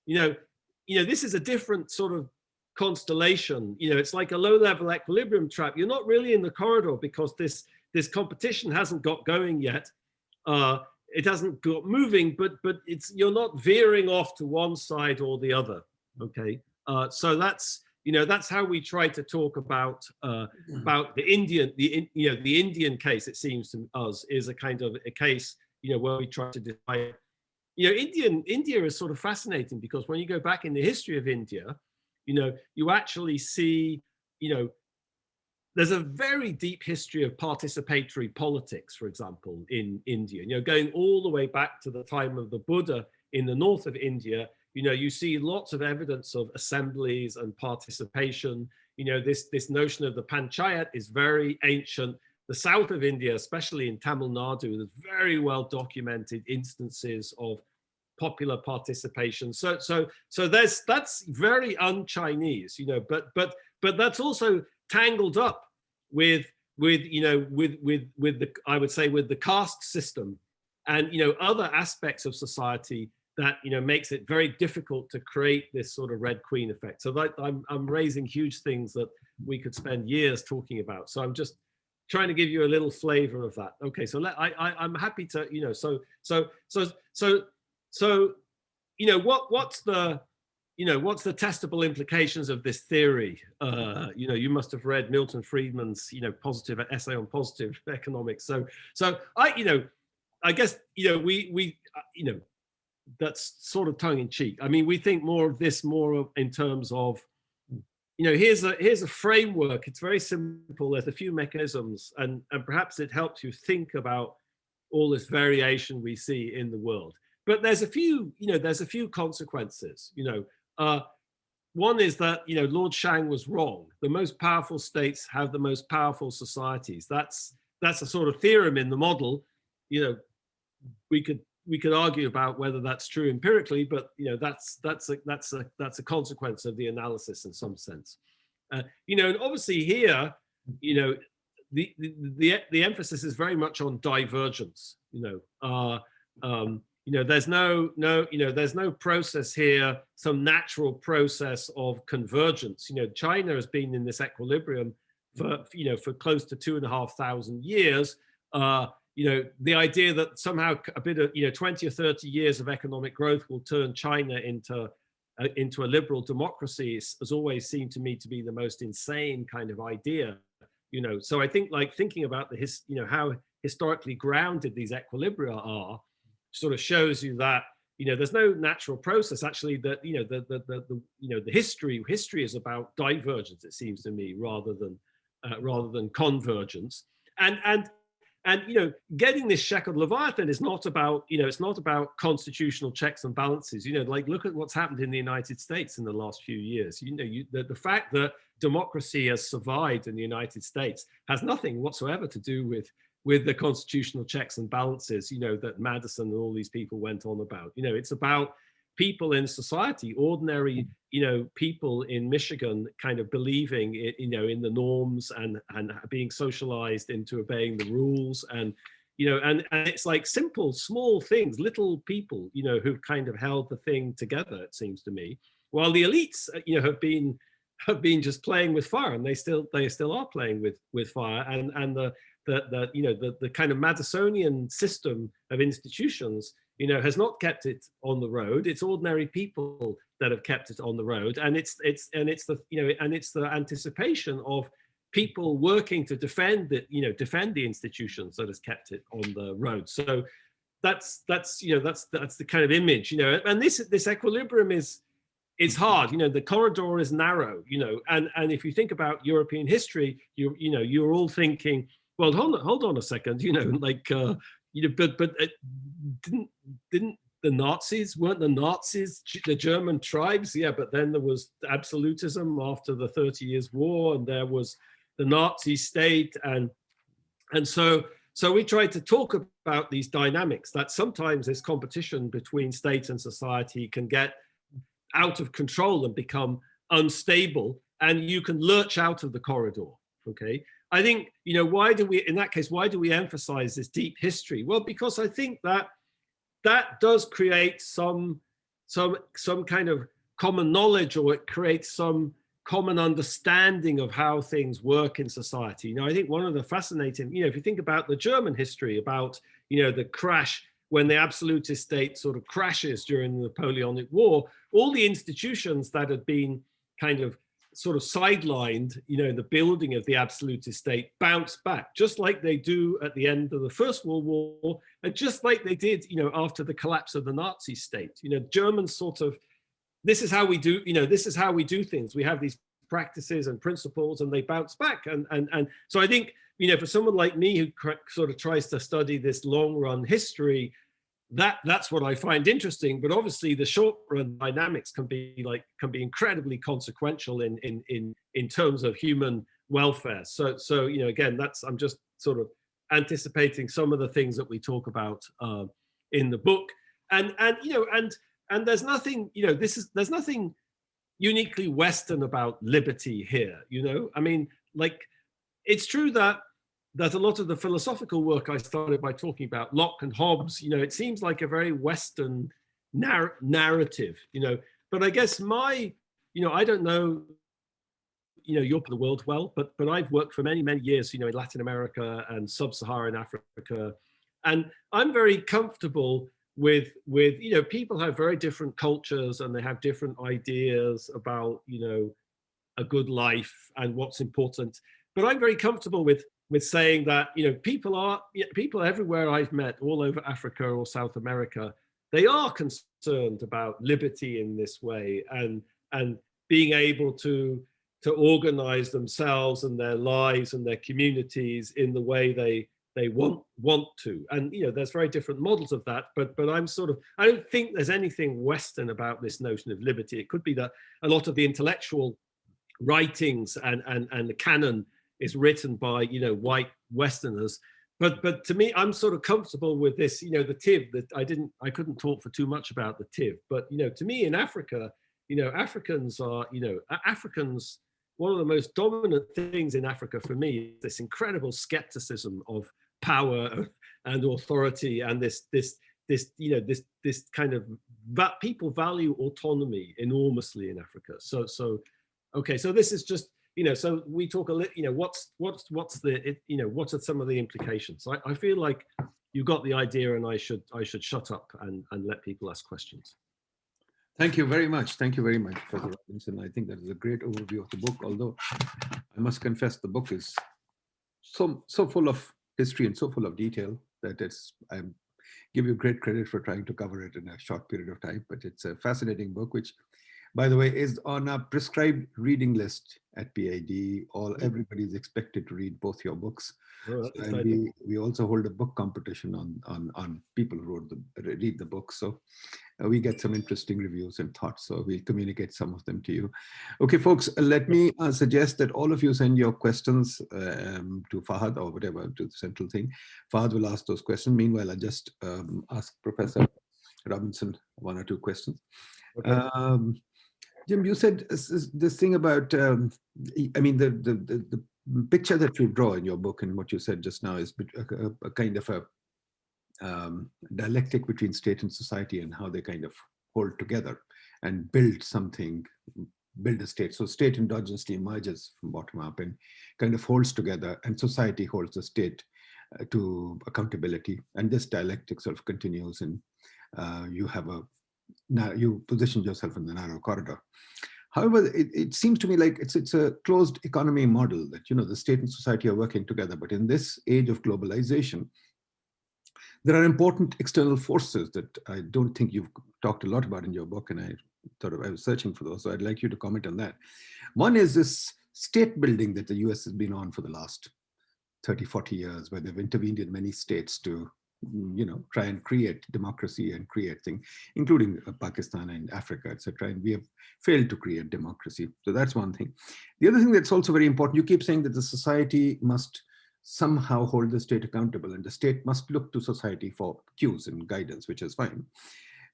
this is a different sort of constellation. It's like a low-level equilibrium trap. You're not really in the corridor because this competition hasn't got going yet. It hasn't got moving, but you're not veering off to one side or the other. Okay, so that's how we try to talk about the Indian case. It seems to us is a kind of a case where we try to define. India is sort of fascinating, because when you go back in the history of India, you actually see there's a very deep history of participatory politics, for example, in India. Going all the way back to the time of the Buddha in the north of India, you see lots of evidence of assemblies and participation. This notion of the panchayat is very ancient. The south of India, especially in Tamil Nadu, there's very well documented instances of popular participation. So that's very un-Chinese, but that's also tangled up with the, I would say, with the caste system and other aspects of society that makes it very difficult to create this sort of Red Queen effect. So that I'm raising huge things that we could spend years talking about. So I'm just trying to give you a little flavor of that. Okay, so I'm happy to what's the testable implications of this theory? You must have read Milton Friedman's positive essay on positive economics. So I guess we that's sort of tongue in cheek. I mean, we think more of this in terms of here's a framework. It's very simple. There's a few mechanisms, and perhaps it helps you think about all this variation we see in the world. But there's a few consequences. One is that Lord Shang was wrong. The most powerful states have the most powerful societies. That's a sort of theorem in the model. We could argue about whether that's true empirically, but that's a consequence of the analysis in some sense. And obviously here, the emphasis is very much on divergence. There's no process here, some natural process of convergence. China has been in this equilibrium for close to 2,500 years. The idea that somehow a bit of 20 or 30 years of economic growth will turn China into a liberal democracy has always seemed to me to be the most insane kind of idea. So I think thinking about how historically grounded these equilibria are sort of shows you that there's no natural process. Actually, that the history is about divergence, it seems to me, rather than convergence. And getting this shackled leviathan is not about it's not about constitutional checks and balances. Look at what's happened in the United States in the last few years. The fact that democracy has survived in the United States has nothing whatsoever to do with the constitutional checks and balances that Madison and all these people went on about. It's about people in society, ordinary people in Michigan, kind of believing in the norms and being socialized into obeying the rules, and it's like simple small things, little people who've kind of held the thing together, it seems to me, while the elites have been just playing with fire, and they still are playing with fire, and the kind of Madisonian system of institutions has not kept it on the road. It's ordinary people that have kept it on the road, and it's the anticipation of people working to defend the institutions that has kept it on the road. So that's the kind of image, and this equilibrium it's hard. The corridor is narrow, and if you think about European history, you're all thinking, well, hold on a second, but didn't the Nazis, weren't the Nazis the German tribes? Yeah, but then there was absolutism after the 30 Years' War, and there was the Nazi state, and so So we try to talk about these dynamics, that sometimes this competition between state and society can get out of control and become unstable, and you can lurch out of the corridor. Okay, I think, you know, why do we, in that case, why do we emphasize this deep history? Well, because I think that that does create some kind of common knowledge, or it creates some common understanding of how things work in society. You know, I think one of the fascinating, you know, if you think about the German history, about, you know, the crash when the absolutist state sort of crashes during the Napoleonic War, all the institutions that had been kind of sort of sidelined, you know, in the building of the absolutist state bounced back, just like they do at the end of the First World War, and just like they did, you know, after the collapse of the Nazi state. You know, Germans sort of, this is how we do, you know, this is how we do things. We have these practices and principles, and they bounce back. And so I think, you know, for someone like me who sort of tries to study this long run history, that's what I find interesting. But obviously the short run dynamics can be incredibly consequential in terms of human welfare. So you know, again, I'm just sort of anticipating some of the things that we talk about in the book. And you know, and there's nothing, you know, there's nothing uniquely Western about liberty here, you know? I mean, like, it's true that a lot of the philosophical work I started by talking about Locke and Hobbes, you know, it seems like a very Western narrative, you know, but I guess you know, I don't know, you know, you're the world well, but I've worked for many, many years, you know, in Latin America and sub-Saharan Africa. And I'm very comfortable with, you know, people have very different cultures and they have different ideas about, you know, a good life and what's important. But I'm very comfortable with saying that, you know, people everywhere I've met, all over Africa or South America, they are concerned about liberty in this way, and being able to organize themselves and their lives and their communities in the way they want to. And, you know, there's very different models of that, but I don't think there's anything Western about this notion of liberty. It could be that a lot of the intellectual writings and the canon is written by, you know, white Westerners, but to me, I'm sort of comfortable with this, you know, the TIV, that I couldn't talk for too much about the TIV, but, you know, to me in Africa, you know, Africans, one of the most dominant things in Africa for me is this incredible skepticism of power and authority, and this you know, this kind of, people value autonomy enormously in Africa. So okay, so this is just, you know, so we talk a little, you know, what's the, you know, what are some of the implications? I feel like you got the idea, and I should shut up and let people ask questions.
Thank you very much. Thank you very much, Professor Robinson. I think that is a great overview of the book, although I must confess the book is so full of history and so full of detail that I give you great credit for trying to cover it in a short period of time. But it's a fascinating book, which, by the way, is on a prescribed reading list at PIDE. Everybody is expected to read both your books.
Oh,
and we also hold a book competition on people who read the book. So we get some interesting reviews and thoughts. So we'll communicate some of them to you. Okay, folks, let me suggest that all of you send your questions to Fahad or whatever, to the central thing. Fahad will ask those questions. Meanwhile, I'll just ask Professor Robinson one or two questions. Okay. Jim, you said this thing about, I mean, the picture that you draw in your book and what you said just now is a kind of a dialectic between state and society, and how they kind of hold together and build something, build a state. So state endogenously emerges from bottom up and kind of holds together, and society holds the state to accountability. And this dialectic sort of continues, and you position yourself in the narrow corridor. However, it seems to me like it's a closed economy model that, you know, the state and society are working together. But in this age of globalization, there are important external forces that I don't think you've talked a lot about in your book, and I was searching for those. So I'd like you to comment on that. One is this state building that the US has been on for the last 30, 40 years, where they've intervened in many states to, you know, try and create democracy and create things, including Pakistan and Africa, etc. And we have failed to create democracy. So that's one thing. The other thing that's also very important, you keep saying that the society must somehow hold the state accountable, and the state must look to society for cues and guidance, which is fine.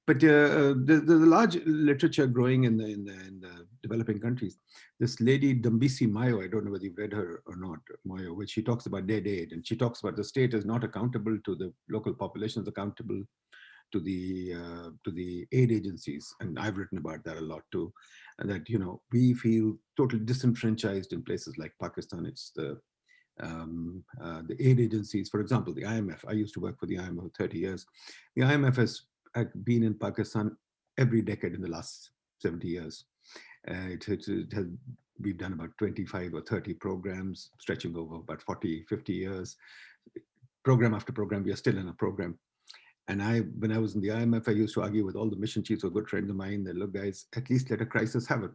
But the large literature growing in the developing countries, this lady Dambisi Mayo, I don't know whether you've read her or not, Mayo, which she talks about dead aid, and she talks about the state is not accountable to the local populations, accountable to the aid agencies, and I've written about that a lot too. And that, you know, we feel totally disenfranchised in places like Pakistan. It's the aid agencies, for example, the IMF. I used to work for the IMF for 30 years. The IMF has been in Pakistan every decade in the last 70 years. We've done about 25 or 30 programs stretching over about 40, 50 years. Program after program, we are still in a program. And when I was in the IMF, I used to argue with all the mission chiefs who are good friends of mine that, look, guys, at least let a crisis happen.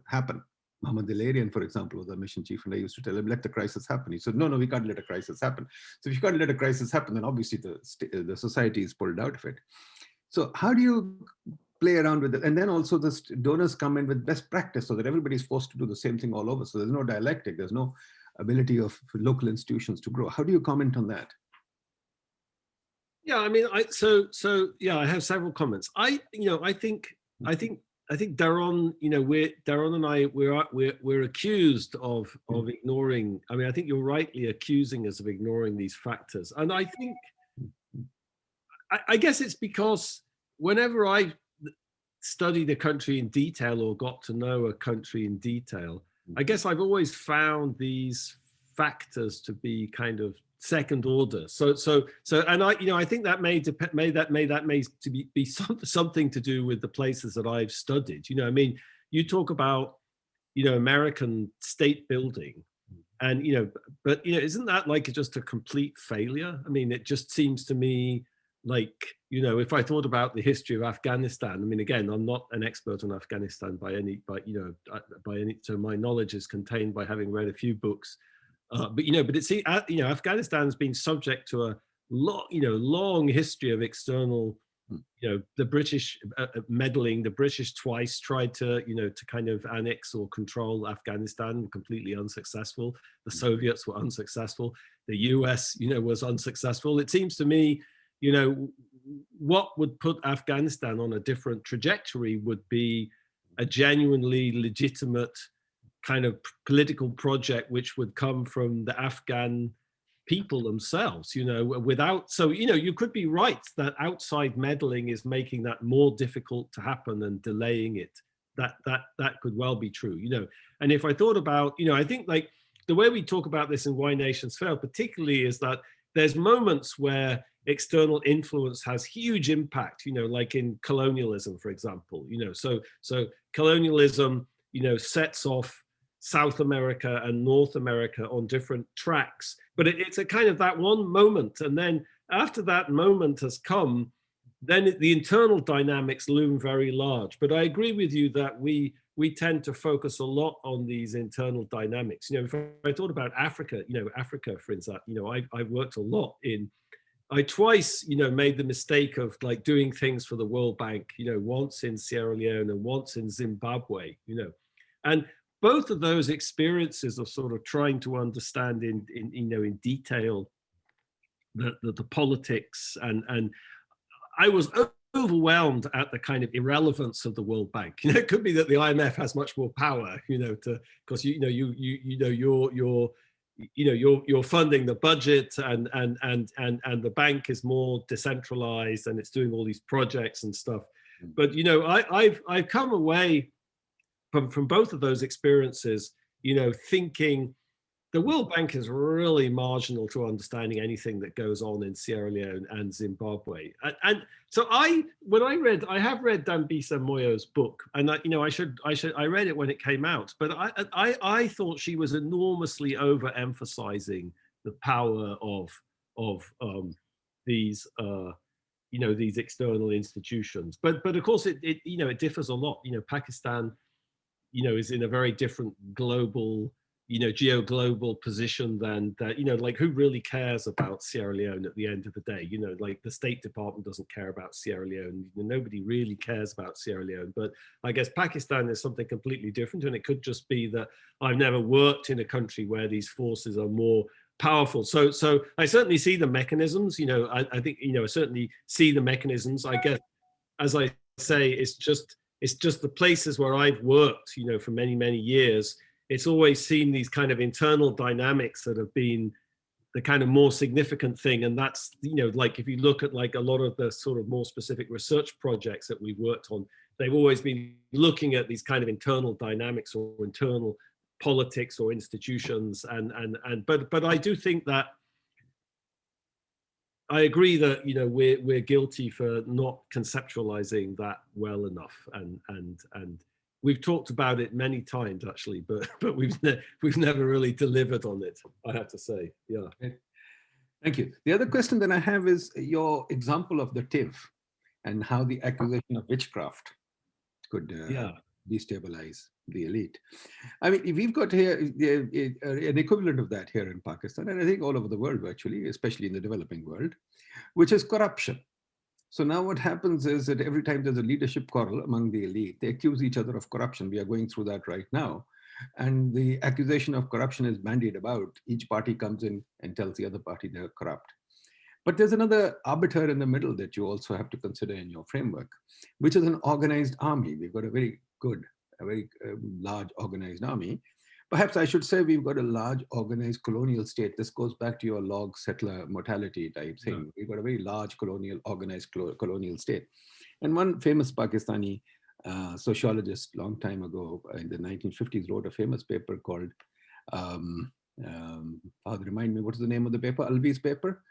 Mohammed Delarian, for example, was the mission chief, and I used to tell him, let the crisis happen. He said, no, we can't let a crisis happen. So if you can't let a crisis happen, then obviously the society is pulled out of it. So how do you play around with it? And then also the donors come in with best practice so that everybody's forced to do the same thing all over. So there's no dialectic, there's no ability of local institutions to grow. How do you comment on that?
Yeah, I mean, yeah, I have several comments. I think Daron, Daron and I, we're accused of ignoring. I mean, I think you're rightly accusing us of ignoring these factors, and I think, I guess it's because whenever I studied a country in detail or got to know a country in detail, I guess I've always found these factors to be kind of second order. So, and I think that may be something to do with the places that I've studied. I mean, you talk about, American state building, and but isn't that like just a complete failure? I mean, it just seems to me like, if I thought about the history of Afghanistan, I mean, again, I'm not an expert on Afghanistan by any, so my knowledge is contained by having read a few books. But it's, Afghanistan's been subject to a long history of external, the British meddling. The British twice tried to kind of annex or control Afghanistan, completely unsuccessful. The Soviets were unsuccessful. The US, was unsuccessful. It seems to me, what would put Afghanistan on a different trajectory would be a genuinely legitimate kind of political project which would come from the Afghan people themselves, without, so, you could be right that outside meddling is making that more difficult to happen and delaying it. That could well be true, and if I thought about, I think like the way we talk about this in Why Nations Fail particularly is that there's moments where external influence has huge impact, like in colonialism, for example, so colonialism, sets off South America and North America on different tracks, but it's a kind of that one moment. And then after that moment has come, then the internal dynamics loom very large. But I agree with you that we tend to focus a lot on these internal dynamics. If I thought about Africa, Africa, for instance, I've worked a lot in, I twice, made the mistake of like doing things for the World Bank, once in Sierra Leone and once in Zimbabwe, and both of those experiences of sort of trying to understand in detail the politics, and I was overwhelmed at the kind of irrelevance of the World Bank. It could be that the IMF has much more power, because you're funding the budget, and the bank is more decentralized and it's doing all these projects and stuff. But I've come away from both of those experiences, thinking the World Bank is really marginal to understanding anything that goes on in Sierra Leone and Zimbabwe. And so I have read Dambisa Moyo's book, and I read it when it came out, but I thought she was enormously overemphasizing the power of these these external institutions. But of course it differs a lot. Pakistan is in a very different global, geo-global position than that, like who really cares about Sierra Leone at the end of the day? Like the State Department doesn't care about Sierra Leone. Nobody really cares about Sierra Leone. But I guess Pakistan is something completely different. And it could just be that I've never worked in a country where these forces are more powerful. So I certainly see the mechanisms. I think I certainly see the mechanisms. I guess, as I say, it's just the places where I've worked, for many years. It's always seen these kind of internal dynamics that have been the kind of more significant thing. And that's, like if you look at like a lot of the sort of more specific research projects that we've worked on, they've always been looking at these kind of internal dynamics or internal politics or institutions. But I do think that I agree that, we're guilty for not conceptualizing that well enough. And we've talked about it many times actually, but we've never really delivered on it, I have to say. Yeah.
Thank you. The other question that I have is your example of the TIV and how the accusation of witchcraft could destabilize the elite. I mean, we've got here an equivalent of that here in Pakistan, and I think all over the world virtually, especially in the developing world, which is corruption. So now what happens is that every time there's a leadership quarrel among the elite, they accuse each other of corruption. We are going through that right now. And the accusation of corruption is bandied about. Each party comes in and tells the other party they're corrupt. But there's another arbiter in the middle that you also have to consider in your framework, which is an organized army. We've got a very large organized army. Perhaps I should say we've got a large organized colonial state. This goes back to your log settler mortality type thing. Yeah. We've got a very large organized colonial state. And one famous Pakistani sociologist long time ago in the 1950s wrote a famous paper called, remind me, what's the name of the paper? Alvi's paper?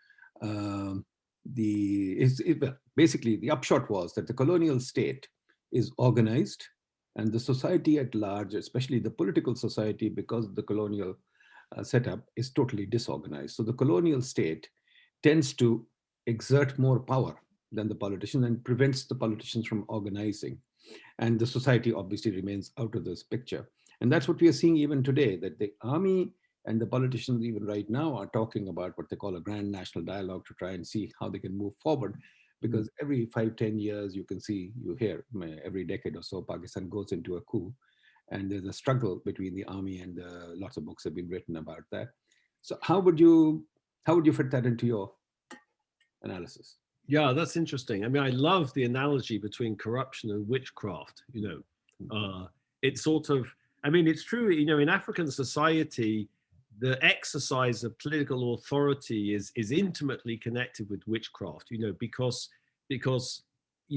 Basically, the upshot was that the colonial state is organized, and the society at large, especially the political society, because of the colonial setup, is totally disorganized. So the colonial state tends to exert more power than the politicians and prevents the politicians from organizing. And the society obviously remains out of this picture. And that's what we are seeing even today, that the army and the politicians even right now are talking about what they call a grand national dialogue to try and see how they can move forward. Because every 5-10 years, you hear every decade or so, Pakistan goes into a coup, and there's a struggle between the army and lots of books have been written about that. So how would you fit that into your analysis?
Yeah, that's interesting. I mean, I love the analogy between corruption and witchcraft. It's sort of, I mean, it's true, in African society, the exercise of political authority is intimately connected with witchcraft, because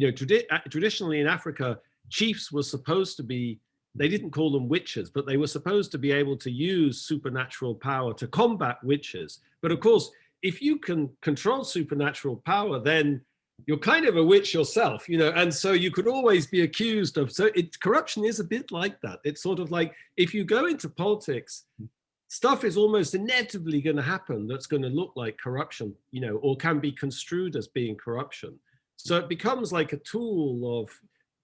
traditionally in Africa, chiefs were supposed to be, they didn't call them witches, but they were supposed to be able to use supernatural power to combat witches. But of course, if you can control supernatural power, then you're kind of a witch yourself, and so you could always be accused of, corruption is a bit like that. It's sort of like, if you go into politics, stuff is almost inevitably going to happen that's going to look like corruption, or can be construed as being corruption. So it becomes like a tool of,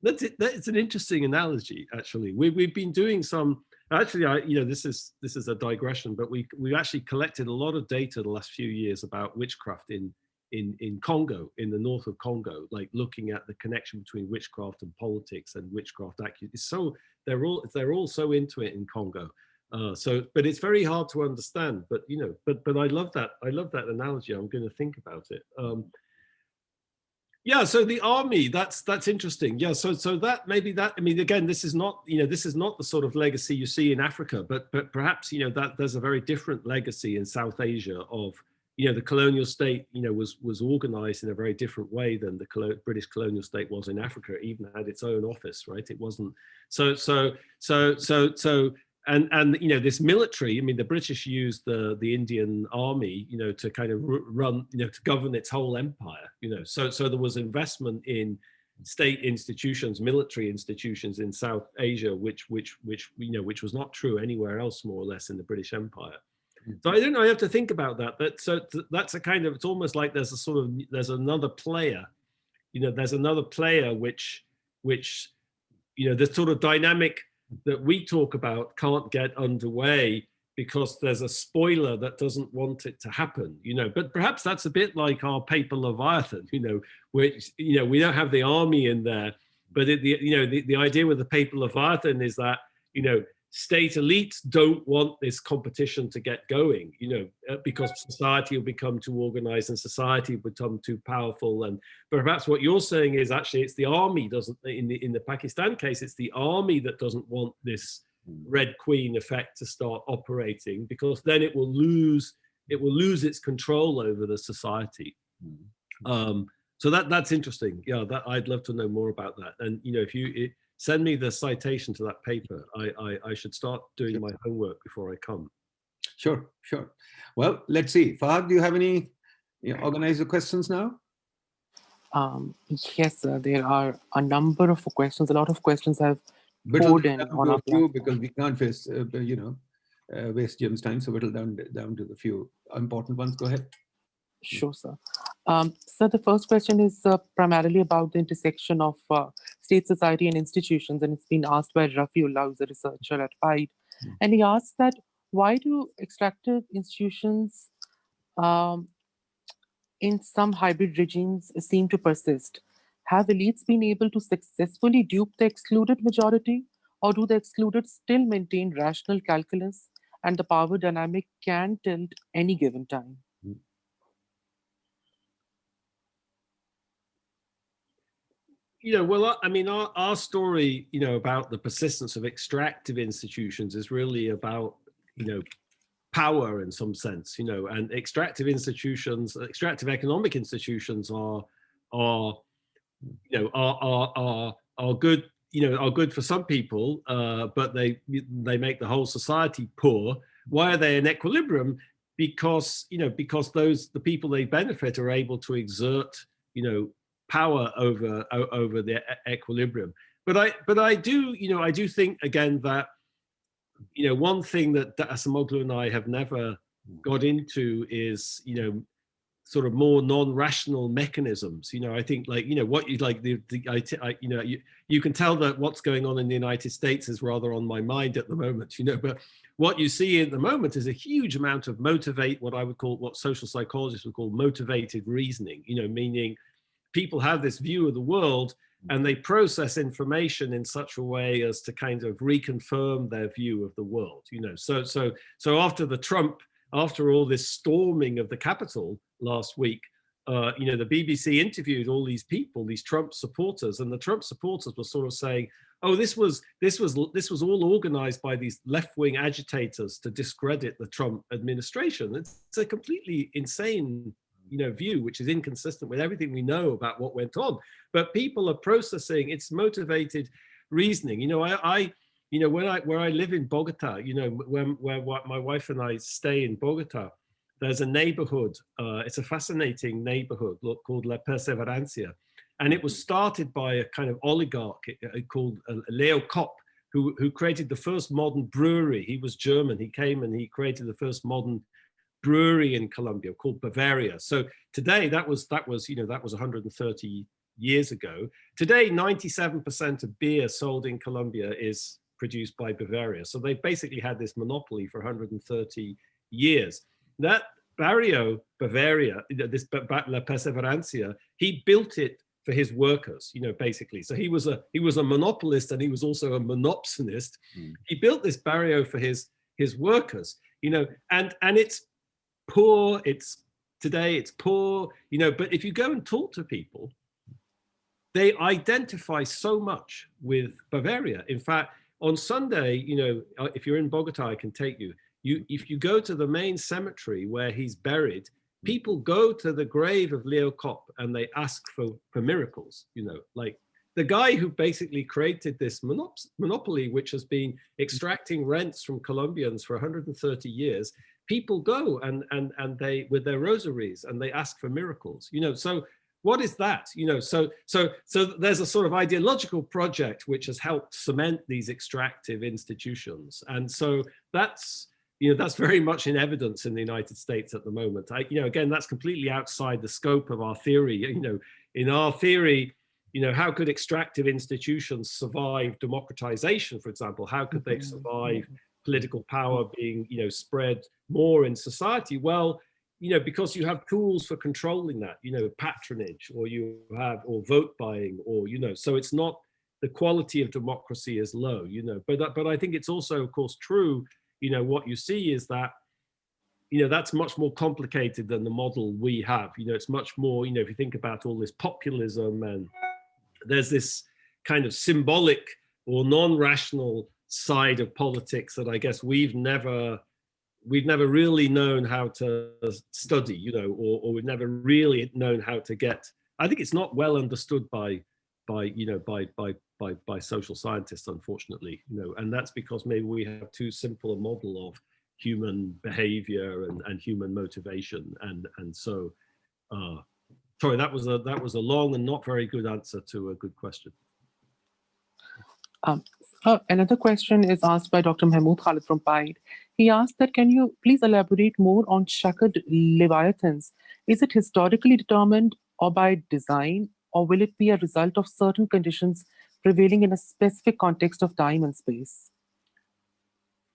it's an interesting analogy, actually. We've been doing some, actually, this is a digression, but we've actually collected a lot of data the last few years about witchcraft in Congo, in the north of Congo, like looking at the connection between witchcraft and politics and witchcraft activities. So they're all so into it in Congo. But it's very hard to understand. But but I love that. I love that analogy. I'm going to think about it. Yeah. So the army. That's interesting. Yeah. So that maybe that. I mean, again, this is not the sort of legacy you see in Africa. But perhaps that there's a very different legacy in South Asia of the colonial state. Was organized in a very different way than the British colonial state was in Africa. It even had its own office, right? It wasn't And this military, I mean, the British used the Indian army, to kind of run, to govern its whole empire, So there was investment in state institutions, military institutions in South Asia, which was not true anywhere else, more or less, in the British Empire. So I don't know. I have to think about that. But so that's a kind of, it's almost like there's another player, there's another player which the sort of dynamic that we talk about can't get underway because there's a spoiler that doesn't want it to happen, but perhaps that's a bit like our paper Leviathan, which, we don't have the army in there, but the idea with the paper Leviathan is that, state elites don't want this competition to get going, because society will become too organized and society will become too powerful. And perhaps what you're saying is actually it's the army doesn't, in the Pakistan case, it's the army that doesn't want this Red Queen effect to start operating, because then it will lose its control over the society. So that's interesting. Yeah, I'd love to know more about that. And if you send me the citation to that paper, I should start doing my homework before I come.
Sure. Well, let's see. Fahad, do you have any organizer questions now?
Yes, sir. There are a number of questions. A lot of questions have poured in on our
few, because we can't waste Jim's time. So whittle down to the few important ones. Go ahead.
Sure, sir. So the first question is primarily about the intersection of state, society, and institutions, and it's been asked by Rafiullah, who's a researcher at PIDE. And he asks that, why do extractive institutions in some hybrid regimes seem to persist? Have elites been able to successfully dupe the excluded majority, or do the excluded still maintain rational calculus and the power dynamic can tilt any given time?
Well, I mean, our story, about the persistence of extractive institutions is really about, power in some sense, and extractive institutions, extractive economic institutions are good, are good for some people, but they make the whole society poor. Why are they in equilibrium? Because, the people they benefit are able to exert, power over the equilibrium. But I do think again that one thing that Acemoglu and I have never got into is sort of more non-rational mechanisms. I think what you like you can tell that what's going on in the United States is rather on my mind at the moment. But what you see at the moment is a huge amount of what social psychologists would call motivated reasoning. Meaning people have this view of the world and they process information in such a way as to kind of reconfirm their view of the world. So after all this storming of the Capitol last week, the BBC interviewed all these people, these Trump supporters, and the Trump supporters were sort of saying, "Oh, this was all organized by these left-wing agitators to discredit the Trump administration." It's a completely insane view, which is inconsistent with everything we know about what went on. But people are processing, it's motivated reasoning. Where I live in Bogota, where my wife and I stay in Bogota, there's a neighborhood, it's a fascinating neighborhood called La Perseverancia. And it was started by a kind of oligarch called Leo Kopp, who created the first modern brewery. He was German. He came and he created the first modern brewery in Colombia called Bavaria. So today, that was 130 years ago. Today, 97% of beer sold in Colombia is produced by Bavaria. So they basically had this monopoly for 130 years. That barrio, Bavaria, this La Perseverancia, he built it for his workers, basically. So he was a monopolist and he was also a monopsonist. He built this barrio for his workers, and it's poor. Today it's poor, but if you go and talk to people, they identify so much with Bavaria. In fact, on Sunday, if you're in Bogota, I can take you. If you go to the main cemetery where he's buried, people go to the grave of Leo Kopp and they ask for miracles, like the guy who basically created this monopoly, which has been extracting rents from Colombians for 130 years. People go and they, with their rosaries, and they ask for miracles, so what is that? So there's a sort of ideological project which has helped cement these extractive institutions. And so that's very much in evidence in the United States at the moment. Again, that's completely outside the scope of our theory. In our theory, how could extractive institutions survive democratization, for example? How could they survive political power being, spread more in society? Well, because you have tools for controlling that, patronage, or or vote buying, or, so it's not the quality of democracy is low, you know. But I think it's also, of course, true, you know, what you see is that, you know, that's much more complicated than the model we have. You know, it's much more, you know, if you think about all this populism, and there's this kind of symbolic or non-rational side of politics that I guess we've never really known how to study, you know, or we've never really known how to get. I think it's not well understood by social scientists, unfortunately, you know, and that's because maybe we have too simple a model of human behavior and human motivation, and so sorry, that was a long and not very good answer to a good question.
Another question is asked by Dr. Mahmood Khalid from PIDE. He asked that, can you please elaborate more on shackled leviathans? Is it historically determined or by design, or will it be a result of certain conditions prevailing in a specific context of time and space?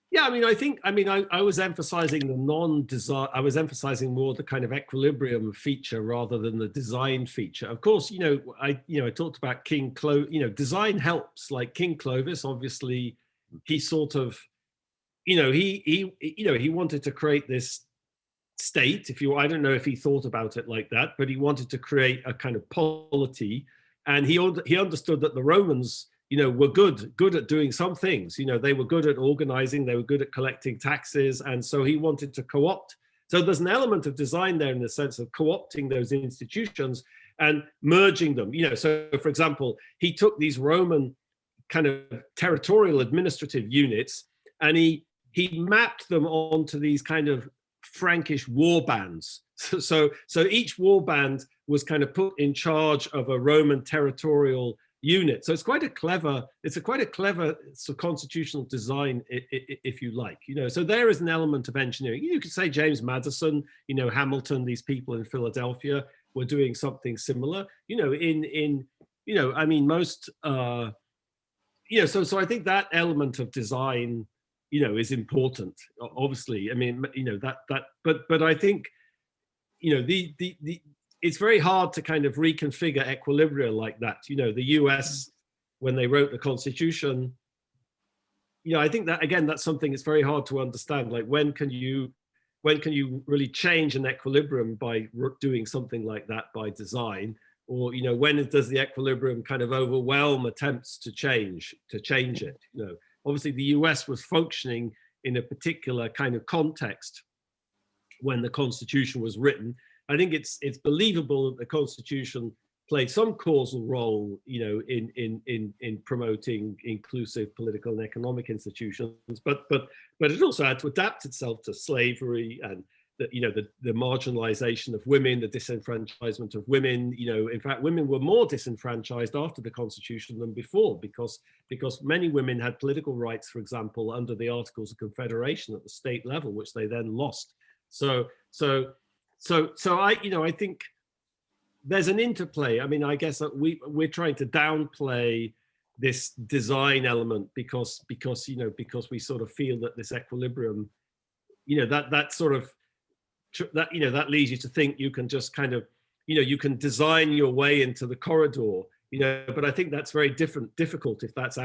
Yeah, I was emphasizing the non-design. I was emphasizing more the kind of equilibrium feature rather than the design feature. Of course, you know, I talked about King Clovis. You know, design helps. Like King Clovis, obviously, he sort of, you know, he wanted to create this state. I don't know if he thought about it like that, but he wanted to create a kind of polity, and he understood that the Romans, you know, were good at doing some things. You know, they were good at organizing, they were good at collecting taxes, and so he wanted to co-opt. So there's an element of design there in the sense of co-opting those institutions and merging them. You know, so for example, he took these Roman kind of territorial administrative units and he mapped them onto these kind of Frankish war bands. So each war band was kind of put in charge of a Roman territorial unit. So it's quite a clever constitutional design, if you like, you know. So there is an element of engineering. You could say James Madison, you know, Hamilton, these people in Philadelphia were doing something similar, you know, you know, I mean, most, you know, so I think that element of design, you know, is important, obviously. I mean, you know, but I think, you know, it's very hard to kind of reconfigure equilibria like that. You know, the US, when they wrote the Constitution, you know, I think that, again, that's something that's very hard to understand. Like, when can you really change an equilibrium by doing something like that by design? Or, you know, when does the equilibrium kind of overwhelm attempts to change it? You know, obviously the US was functioning in a particular kind of context when the Constitution was written. I think it's believable that the Constitution played some causal role, you know, in promoting inclusive political and economic institutions, but it also had to adapt itself to slavery and the marginalization of women, the disenfranchisement of women. You know, in fact, women were more disenfranchised after the Constitution than before, because many women had political rights, for example, under the Articles of Confederation at the state level, which they then lost. So I think there's an interplay. I mean, I guess that we're trying to downplay this design element because we sort of feel that this equilibrium, you know, that leads you to think you can just kind of, you know, you can design your way into the corridor, you know. But I think that's very difficult if that's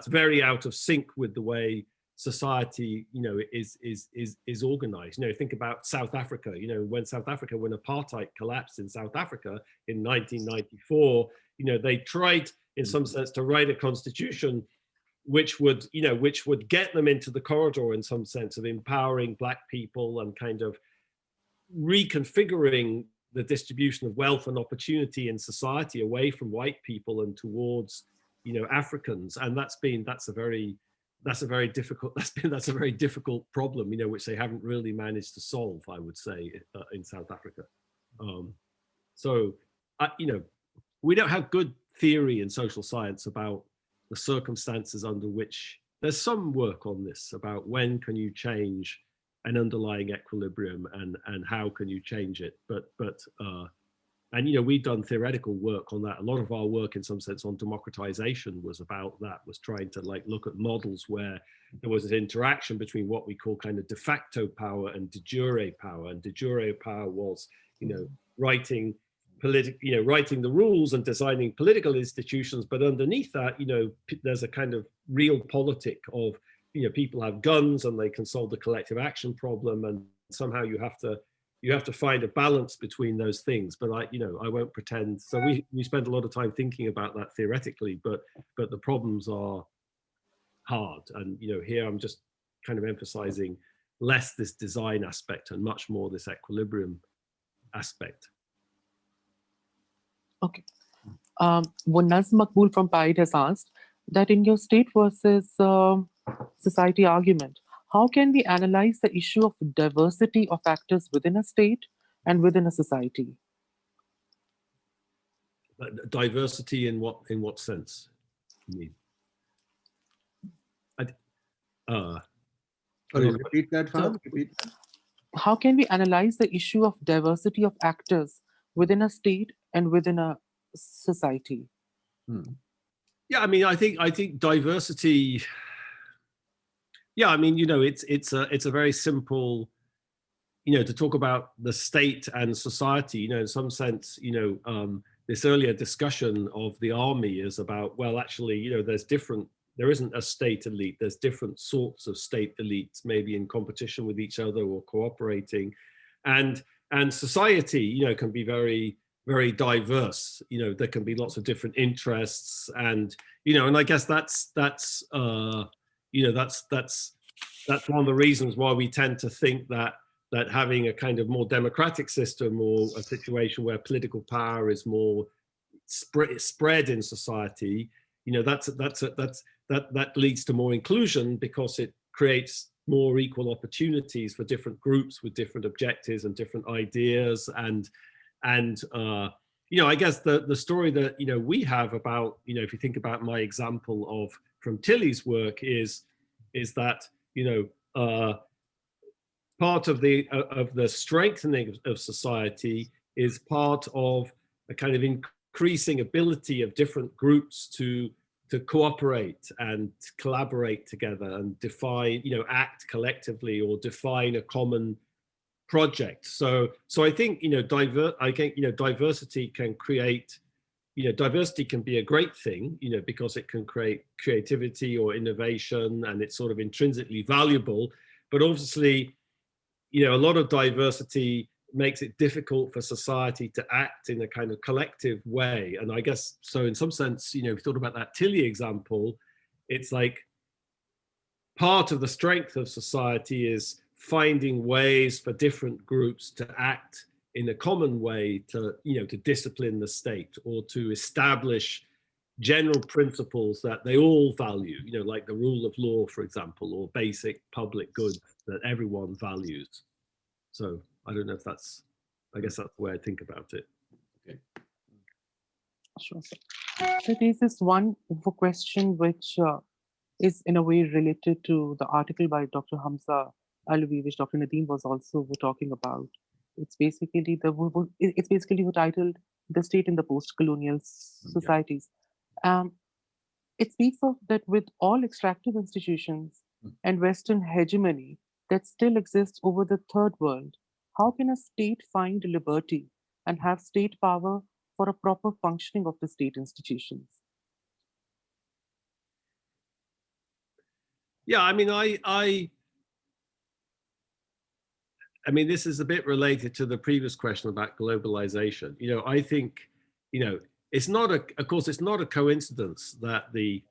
very out of sync with the way society, you know, is organized. You know, think about South Africa. You know, when apartheid collapsed in South Africa in 1994, you know, they tried in some sense to write a constitution which would get them into the corridor in some sense of empowering Black people and kind of reconfiguring the distribution of wealth and opportunity in society away from white people and towards, you know, Africans. And that's a very difficult problem, you know, which they haven't really managed to solve, I would say, in South Africa. You know, we don't have good theory in social science about the circumstances under which, there's some work on this about when can you change an underlying equilibrium and how can you change it, and, you know, we've done theoretical work on that. A lot of our work in some sense on democratization was about that, was trying to like look at models where there was an interaction between what we call kind of de facto power and de jure power. And de jure power was, you know, writing writing the rules and designing political institutions, but underneath that, there's a kind of real politic of, people have guns and they can solve the collective action problem, and somehow you have to find a balance between those things. But I won't pretend. So we spend a lot of time thinking about that theoretically, but the problems are hard. And here I'm just kind of emphasizing less this design aspect and much more this equilibrium aspect.
Okay. Munaz Makbul from PIDE has asked that in your state versus society argument, how can we analyze the issue of diversity of actors within a state and within a society?
Diversity in what sense? You mean?
Sorry, repeat that, Fahad. Repeat.
How can we analyze the issue of diversity of actors within a state and within a society?
Yeah, I mean, I think diversity. Yeah, I mean, it's a very simple, to talk about the state and society. In some sense, this earlier discussion of the army is about, well, actually, there isn't a state elite. There's different sorts of state elites, maybe in competition with each other or cooperating, and society, can be very, very diverse. There can be lots of different interests, and and I guess that's one of the reasons why we tend to think that having a kind of more democratic system, or a situation where political power is more spread in society, that leads to more inclusion, because it creates more equal opportunities for different groups with different objectives and different ideas. And I guess the story that we have about, if you think about my example from Tilly's work, is that part of the strengthening of society is part of a kind of increasing ability of different groups to cooperate and collaborate together and define, act collectively or define a common project. So I think diversity can create, diversity can be a great thing, because it can create creativity or innovation, and it's sort of intrinsically valuable. But obviously, a lot of diversity makes it difficult for society to act in a kind of collective way. And I guess, so in some sense, if you thought about that Tilly example, it's like part of the strength of society is finding ways for different groups to act in a common way to discipline the state, or to establish general principles that they all value, like the rule of law, for example, or basic public goods that everyone values. So I don't know if I guess that's the way I think about it.
Okay.
Sure. So there's this one question which is in a way related to the article by Dr. Hamza Alvi, which Dr. Nadeem was also talking about. It's basically titled "The State in the Post-Colonial Societies." It speaks of that with all extractive institutions and Western hegemony that still exists over the third world, how can a state find liberty and have state power for a proper functioning of the state institutions?
Yeah, I mean, this is a bit related to the previous question about globalization. I think, it's not a coincidence that the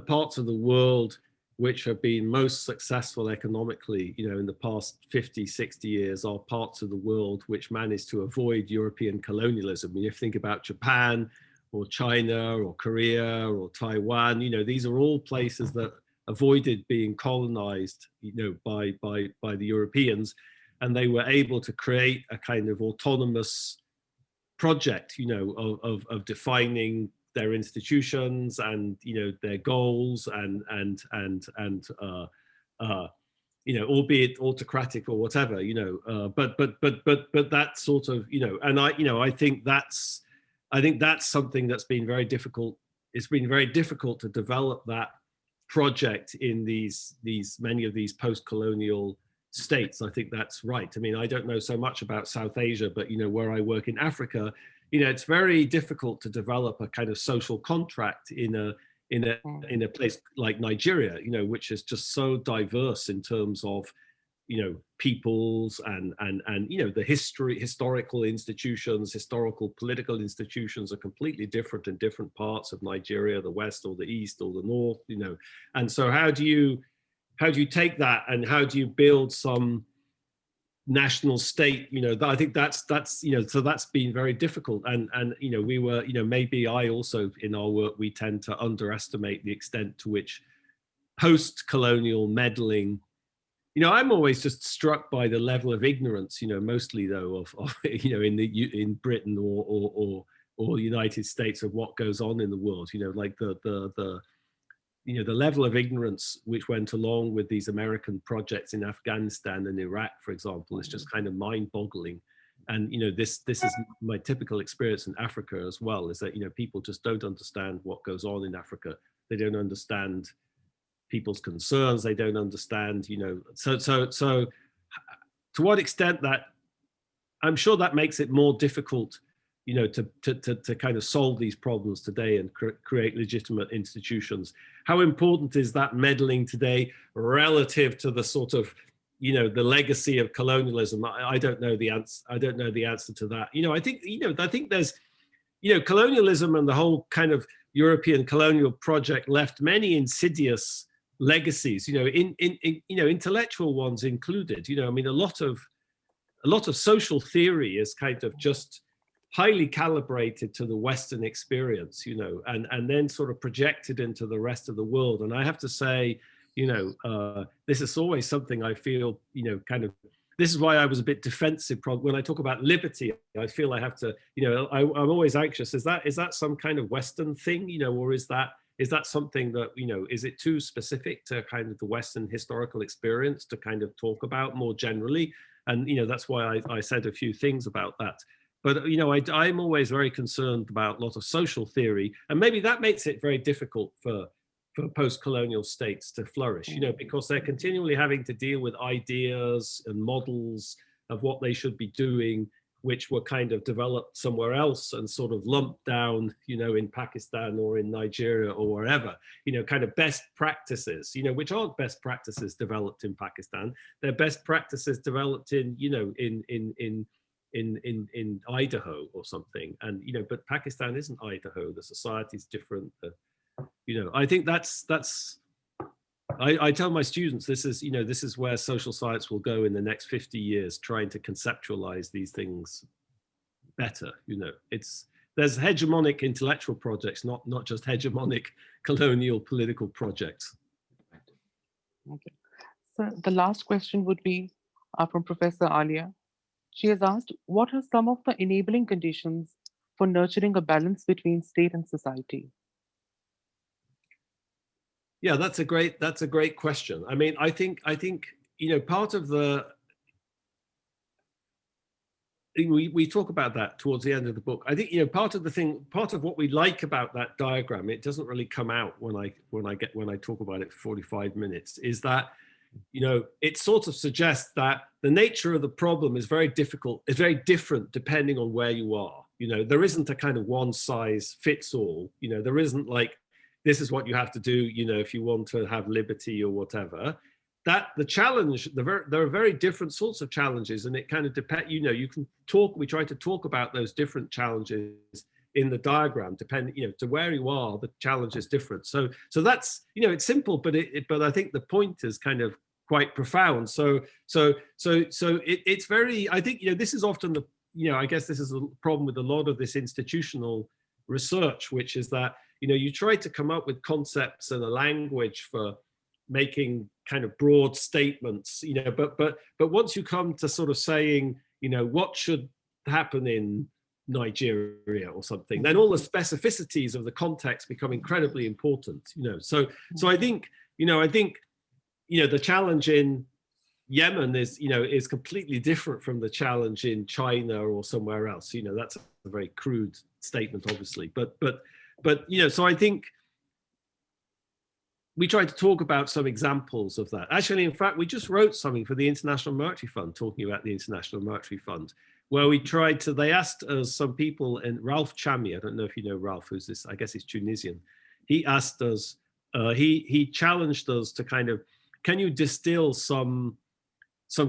parts of the world which have been most successful economically, in the past 50, 60 years, are parts of the world which managed to avoid European colonialism. If you think about Japan or China or Korea or Taiwan, these are all places that avoided being colonized, by the Europeans, and they were able to create a kind of autonomous project, of defining their institutions and their goals and albeit autocratic or whatever, but that sort of, and I think that's something that's been very difficult. It's been very difficult to develop that project in many of these post-colonial states. I think that's right. I mean, I don't know so much about South Asia, but, you know, where I work in Africa, you know, it's very difficult to develop a kind of social contract in a place like Nigeria, you know, which is just so diverse in terms of, you know, peoples and you know, the historical institutions, historical political institutions are completely different in different parts of Nigeria, the West or the East or the North, you know. And so how do you take that and how do you build some national state? You know, I think that's you know, so that's been very difficult. And you know, we were, you know, maybe I also in our work we tend to underestimate the extent to which post-colonial meddling, you know, I'm always just struck by the level of ignorance, you know, mostly though of you know, in Britain or the United States of what goes on in the world, you know, like the you know, the level of ignorance which went along with these American projects in Afghanistan and Iraq, for example, is just kind of mind-boggling. And, you know, this is my typical experience in Africa as well, is that, you know, people just don't understand what goes on in Africa. They don't understand people's concerns. They don't understand, you know, so to what extent that, I'm sure that makes it more difficult, you know, to kind of solve these problems today and create legitimate institutions. How important is that meddling today relative to the sort of, you know, the legacy of colonialism? I don't know the answer. I don't know the answer to that. You know, I think there's, you know, colonialism and the whole kind of European colonial project left many insidious legacies, you know, in you know, intellectual ones included. You know, I mean, a lot of social theory is kind of just highly calibrated to the Western experience, you know, and then sort of projected into the rest of the world. And I have to say, you know, this is always something I feel, you know, kind of, this is why I was a bit defensive when I talk about liberty. I feel I have to, you know, I'm always anxious. Is that some kind of Western thing, you know, or is that something that, you know, is it too specific to kind of the Western historical experience to kind of talk about more generally? And, you know, that's why I said a few things about that. But, you know, I'm always very concerned about a lot of social theory, and maybe that makes it very difficult for post-colonial states to flourish, you know, because they're continually having to deal with ideas and models of what they should be doing, which were kind of developed somewhere else and sort of lumped down, you know, in Pakistan or in Nigeria or wherever, you know, kind of best practices, you know, which aren't best practices developed in Pakistan. They're best practices developed in, you know, in Idaho or something. And, you know, but Pakistan isn't Idaho. The society's different. You know, I think that's I tell my students, this is, you know, this is where social science will go in the next 50 years, trying to conceptualize these things better. You know, there's hegemonic intellectual projects, not just hegemonic colonial political projects.
Okay. So the last question would be from Professor Alia. She has asked, what are some of the enabling conditions for nurturing a balance between state and society?
Yeah, that's a great question. I mean, I think, you know, part of the, we talk about that towards the end of the book. I think, you know, part of what we like about that diagram, it doesn't really come out when I talk about it for 45 minutes, is that, you know, it sort of suggests that the nature of the problem is very different depending on where you are. You know, there isn't a kind of one size fits all. You know, there isn't like, this is what you have to do, you know, if you want to have liberty or whatever. That the challenge, there are very different sorts of challenges, and it kind of depends, you know, you can talk, we try to talk about those different challenges in the diagram, depending, you know, to where you are, the challenge is different. So that's, you know, it's simple, but but I think the point is kind of quite profound. So it's very, I think, you know, this is often the, you know, I guess this is a problem with a lot of this institutional research, which is that, you know, you try to come up with concepts and a language for making kind of broad statements, you know, but once you come to sort of saying, you know, what should happen in Nigeria or something, then all the specificities of the context become incredibly important, you know. So I think, you know, the challenge in Yemen is completely different from the challenge in China or somewhere else. You know, that's a very crude statement, obviously, but you know, so I think we tried to talk about some examples of that. Actually, in fact, we just wrote something for the International Monetary Fund, talking about the International Monetary Fund, where we tried to, they asked us, some people, and Ralph Chami, I don't know if you know Ralph, who's this, I guess he's Tunisian. He asked us, he challenged us to kind of, can you distill some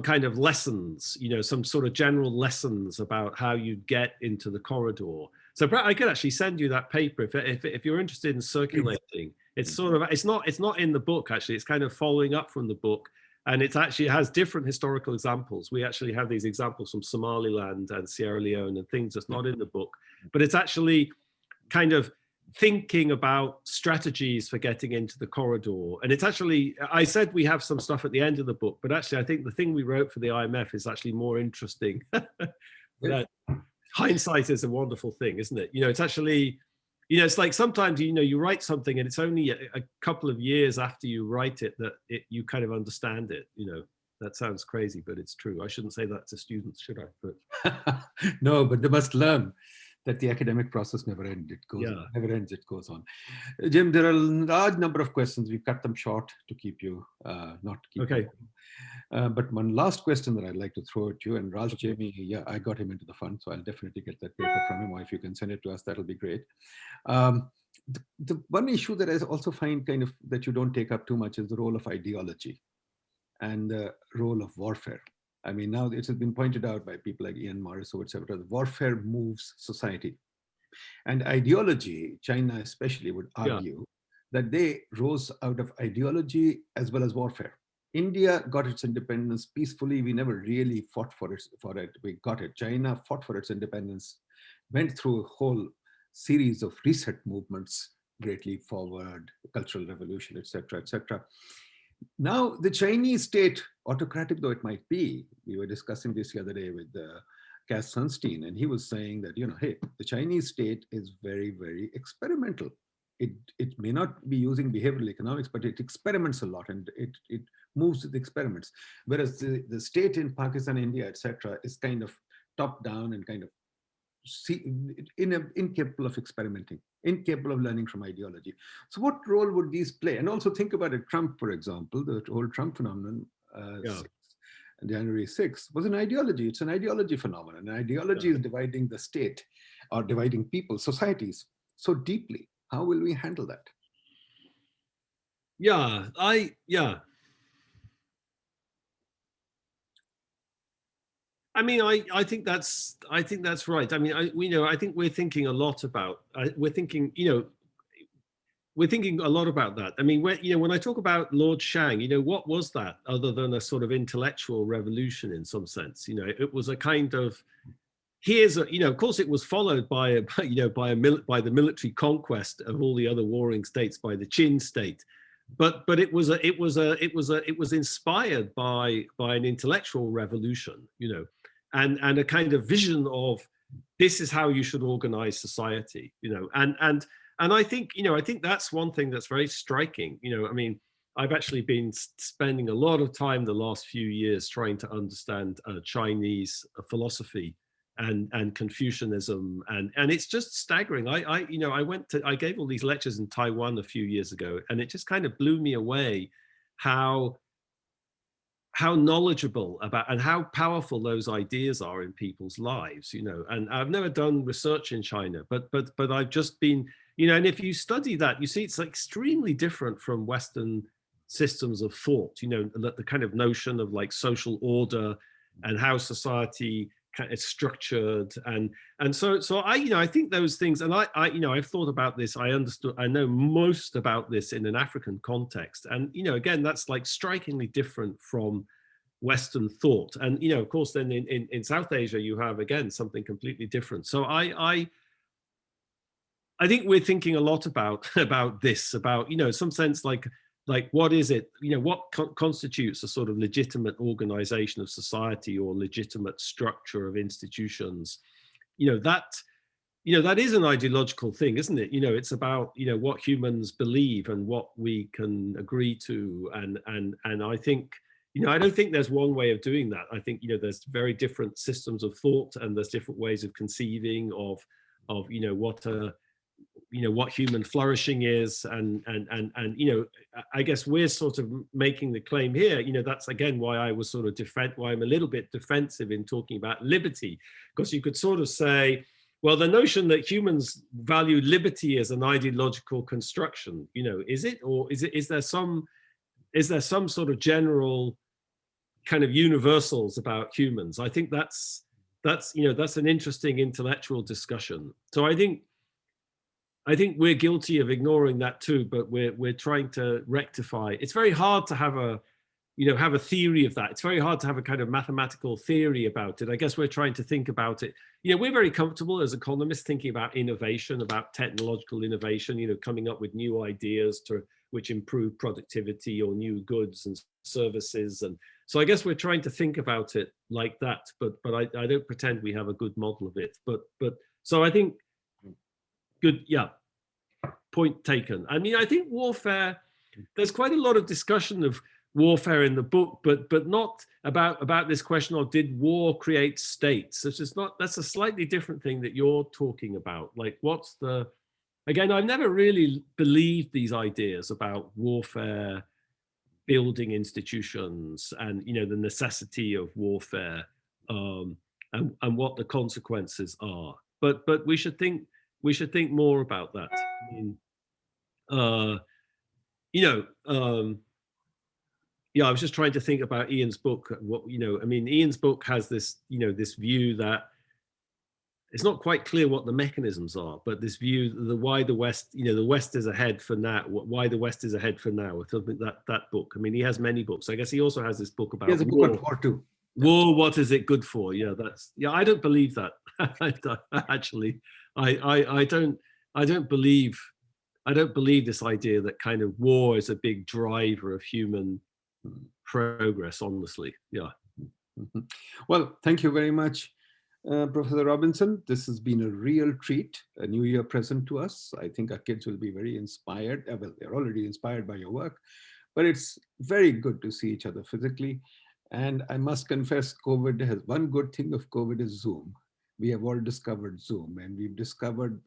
kind of lessons, you know, some sort of general lessons about how you get into the corridor. So I could actually send you that paper if you're interested in circulating. It's sort of, it's not in the book, actually. It's kind of following up from the book, and it has different historical examples. We actually have these examples from Somaliland and Sierra Leone and things that's not in the book, but it's actually kind of thinking about strategies for getting into the corridor. And it's actually, I said we have some stuff at the end of the book, but actually I think the thing we wrote for the IMF is actually more interesting. That hindsight is a wonderful thing, isn't it? You know, it's actually, you know, it's like sometimes, you know, you write something and it's only a couple of years after you write it that you kind of understand it. You know, that sounds crazy, but it's true. I shouldn't say that to students, should I? But
no, but they must learn that the academic process never ends. It goes on, never ends. It goes on. Jim, there are a large number of questions. We cut them short to keep you, not to keep
okay.
You. But one last question that I'd like to throw at you, and Ralph Jamie, yeah, I got him into the fund, so I'll definitely get that paper from him, or if you can send it to us, that'll be great. The one issue that I also find kind of that you don't take up too much is the role of ideology and the role of warfare. I mean, now it has been pointed out by people like Ian Morrisseau, etc. Warfare moves society. And ideology, China especially would argue that they rose out of ideology as well as warfare. India got its independence peacefully. We never really fought for it. We got it. China fought for its independence, went through a whole series of reset movements, greatly forward, cultural revolution, etc., etc. Now, the Chinese state, autocratic though it might be, we were discussing this the other day with Cass Sunstein, and he was saying that, you know, hey, the Chinese state is very, very experimental. It may not be using behavioral economics, but it experiments a lot, and it moves with experiments. Whereas the state in Pakistan, India, etc., is kind of top down and kind of incapable of experimenting, incapable of learning from ideology. So what role would these play? And also think about it, Trump, for example, the whole Trump phenomenon, January 6th, was an ideology. It's an ideology phenomenon. An ideology is dividing the state or dividing people, societies so deeply. How will we handle that?
I mean, I think that's right. I mean, I think we're thinking a lot about we're thinking a lot about that. I mean, when I talk about Lord Shang, you know, what was that other than a sort of intellectual revolution in some sense? You know, it was a kind of, of course, it was followed by the military conquest of all the other warring states by the Qin state. But it was inspired by an intellectual revolution, you know, and a kind of vision of this is how you should organize society, you know, and I think, you know, I think that's one thing that's very striking. You know, I mean, I've actually been spending a lot of time the last few years trying to understand Chinese philosophy and Confucianism, and it's just staggering. I gave all these lectures in Taiwan a few years ago, and it just kind of blew me away how knowledgeable about and how powerful those ideas are in people's lives, you know. And I've never done research in China, but I've just been, you know, and if you study that, you see it's extremely different from Western systems of thought, you know, the kind of notion of like social order and how society is structured, and so I think those things, and I've thought about this. I know most about this in an African context, and you know, again, that's like strikingly different from Western thought. And you know, of course, then in South Asia, you have again something completely different. So I think we're thinking a lot about this, about, you know, some sense like what is it, you know, what constitutes a sort of legitimate organization of society or legitimate structure of institutions, you know, that is an ideological thing, isn't it? You know, it's about, you know, what humans believe and what we can agree to, and I think, you know, I don't think there's one way of doing that. I think, you know, there's very different systems of thought, and there's different ways of conceiving of you know, you know, what human flourishing is, and you know, I guess we're sort of making the claim here, you know, that's again why I was sort of why I'm a little bit defensive in talking about liberty, because you could sort of say, well, the notion that humans value liberty as an ideological construction, you know, is it, or is there some sort of general kind of universals about humans? I think that's you know, that's an interesting intellectual discussion. So I think we're guilty of ignoring that too, but we're trying to rectify. It's very hard to have a, you know, have a theory of that. It's very hard to have a kind of mathematical theory about it. I guess we're trying to think about it. You know, we're very comfortable as economists thinking about innovation, about technological innovation, you know, coming up with new ideas which improve productivity or new goods and services. And so I guess we're trying to think about it like that, but I don't pretend we have a good model of it. But so I think, good, yeah, point taken. I mean, I think warfare, there's quite a lot of discussion of warfare in the book, but not about this question of, did war create states? That's a slightly different thing that you're talking about. Like, what's the, again, I've never really believed these ideas about warfare building institutions and, you know, the necessity of warfare, and what the consequences are. But we should think more about that. I mean, you know, yeah, I was just trying to think about Ian's book. What, you know, I mean, Ian's book has this, you know, this view that it's not quite clear what the mechanisms are, but this view, why the West, you know, the West is ahead for now. Why the West is ahead for now? I think that book. I mean, he has many books. I guess he also has this book about.
He has a book on war too.
War, what is it good for? Yeah, I don't believe that. Actually, I don't believe this idea that kind of war is a big driver of human progress, honestly. Yeah.
Well, thank you very much, Professor Robinson. This has been a real treat, a new year present to us. I think our kids will be very inspired. Well, they're already inspired by your work, but it's very good to see each other physically. And I must confess, COVID has, one good thing of COVID is Zoom. We have all discovered Zoom, and we've discovered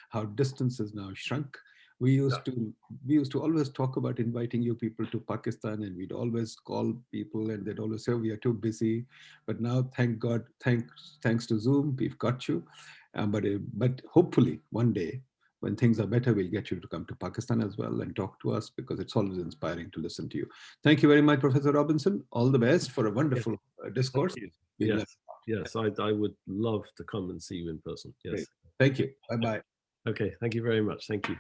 how distance has now shrunk. We used to always talk about inviting you people to Pakistan, and we'd always call people and they'd always say, we are too busy. But now, thank God, thanks to Zoom, we've got you. But hopefully one day, when things are better, we'll get you to come to Pakistan as well and talk to us, because it's always inspiring to listen to you. Thank you very much, Professor Robinson. All the best for a wonderful discourse.
Yes, I would love to come and see you in person. Yes.
Great. Thank you. Bye-bye.
Okay, thank you very much. Thank you.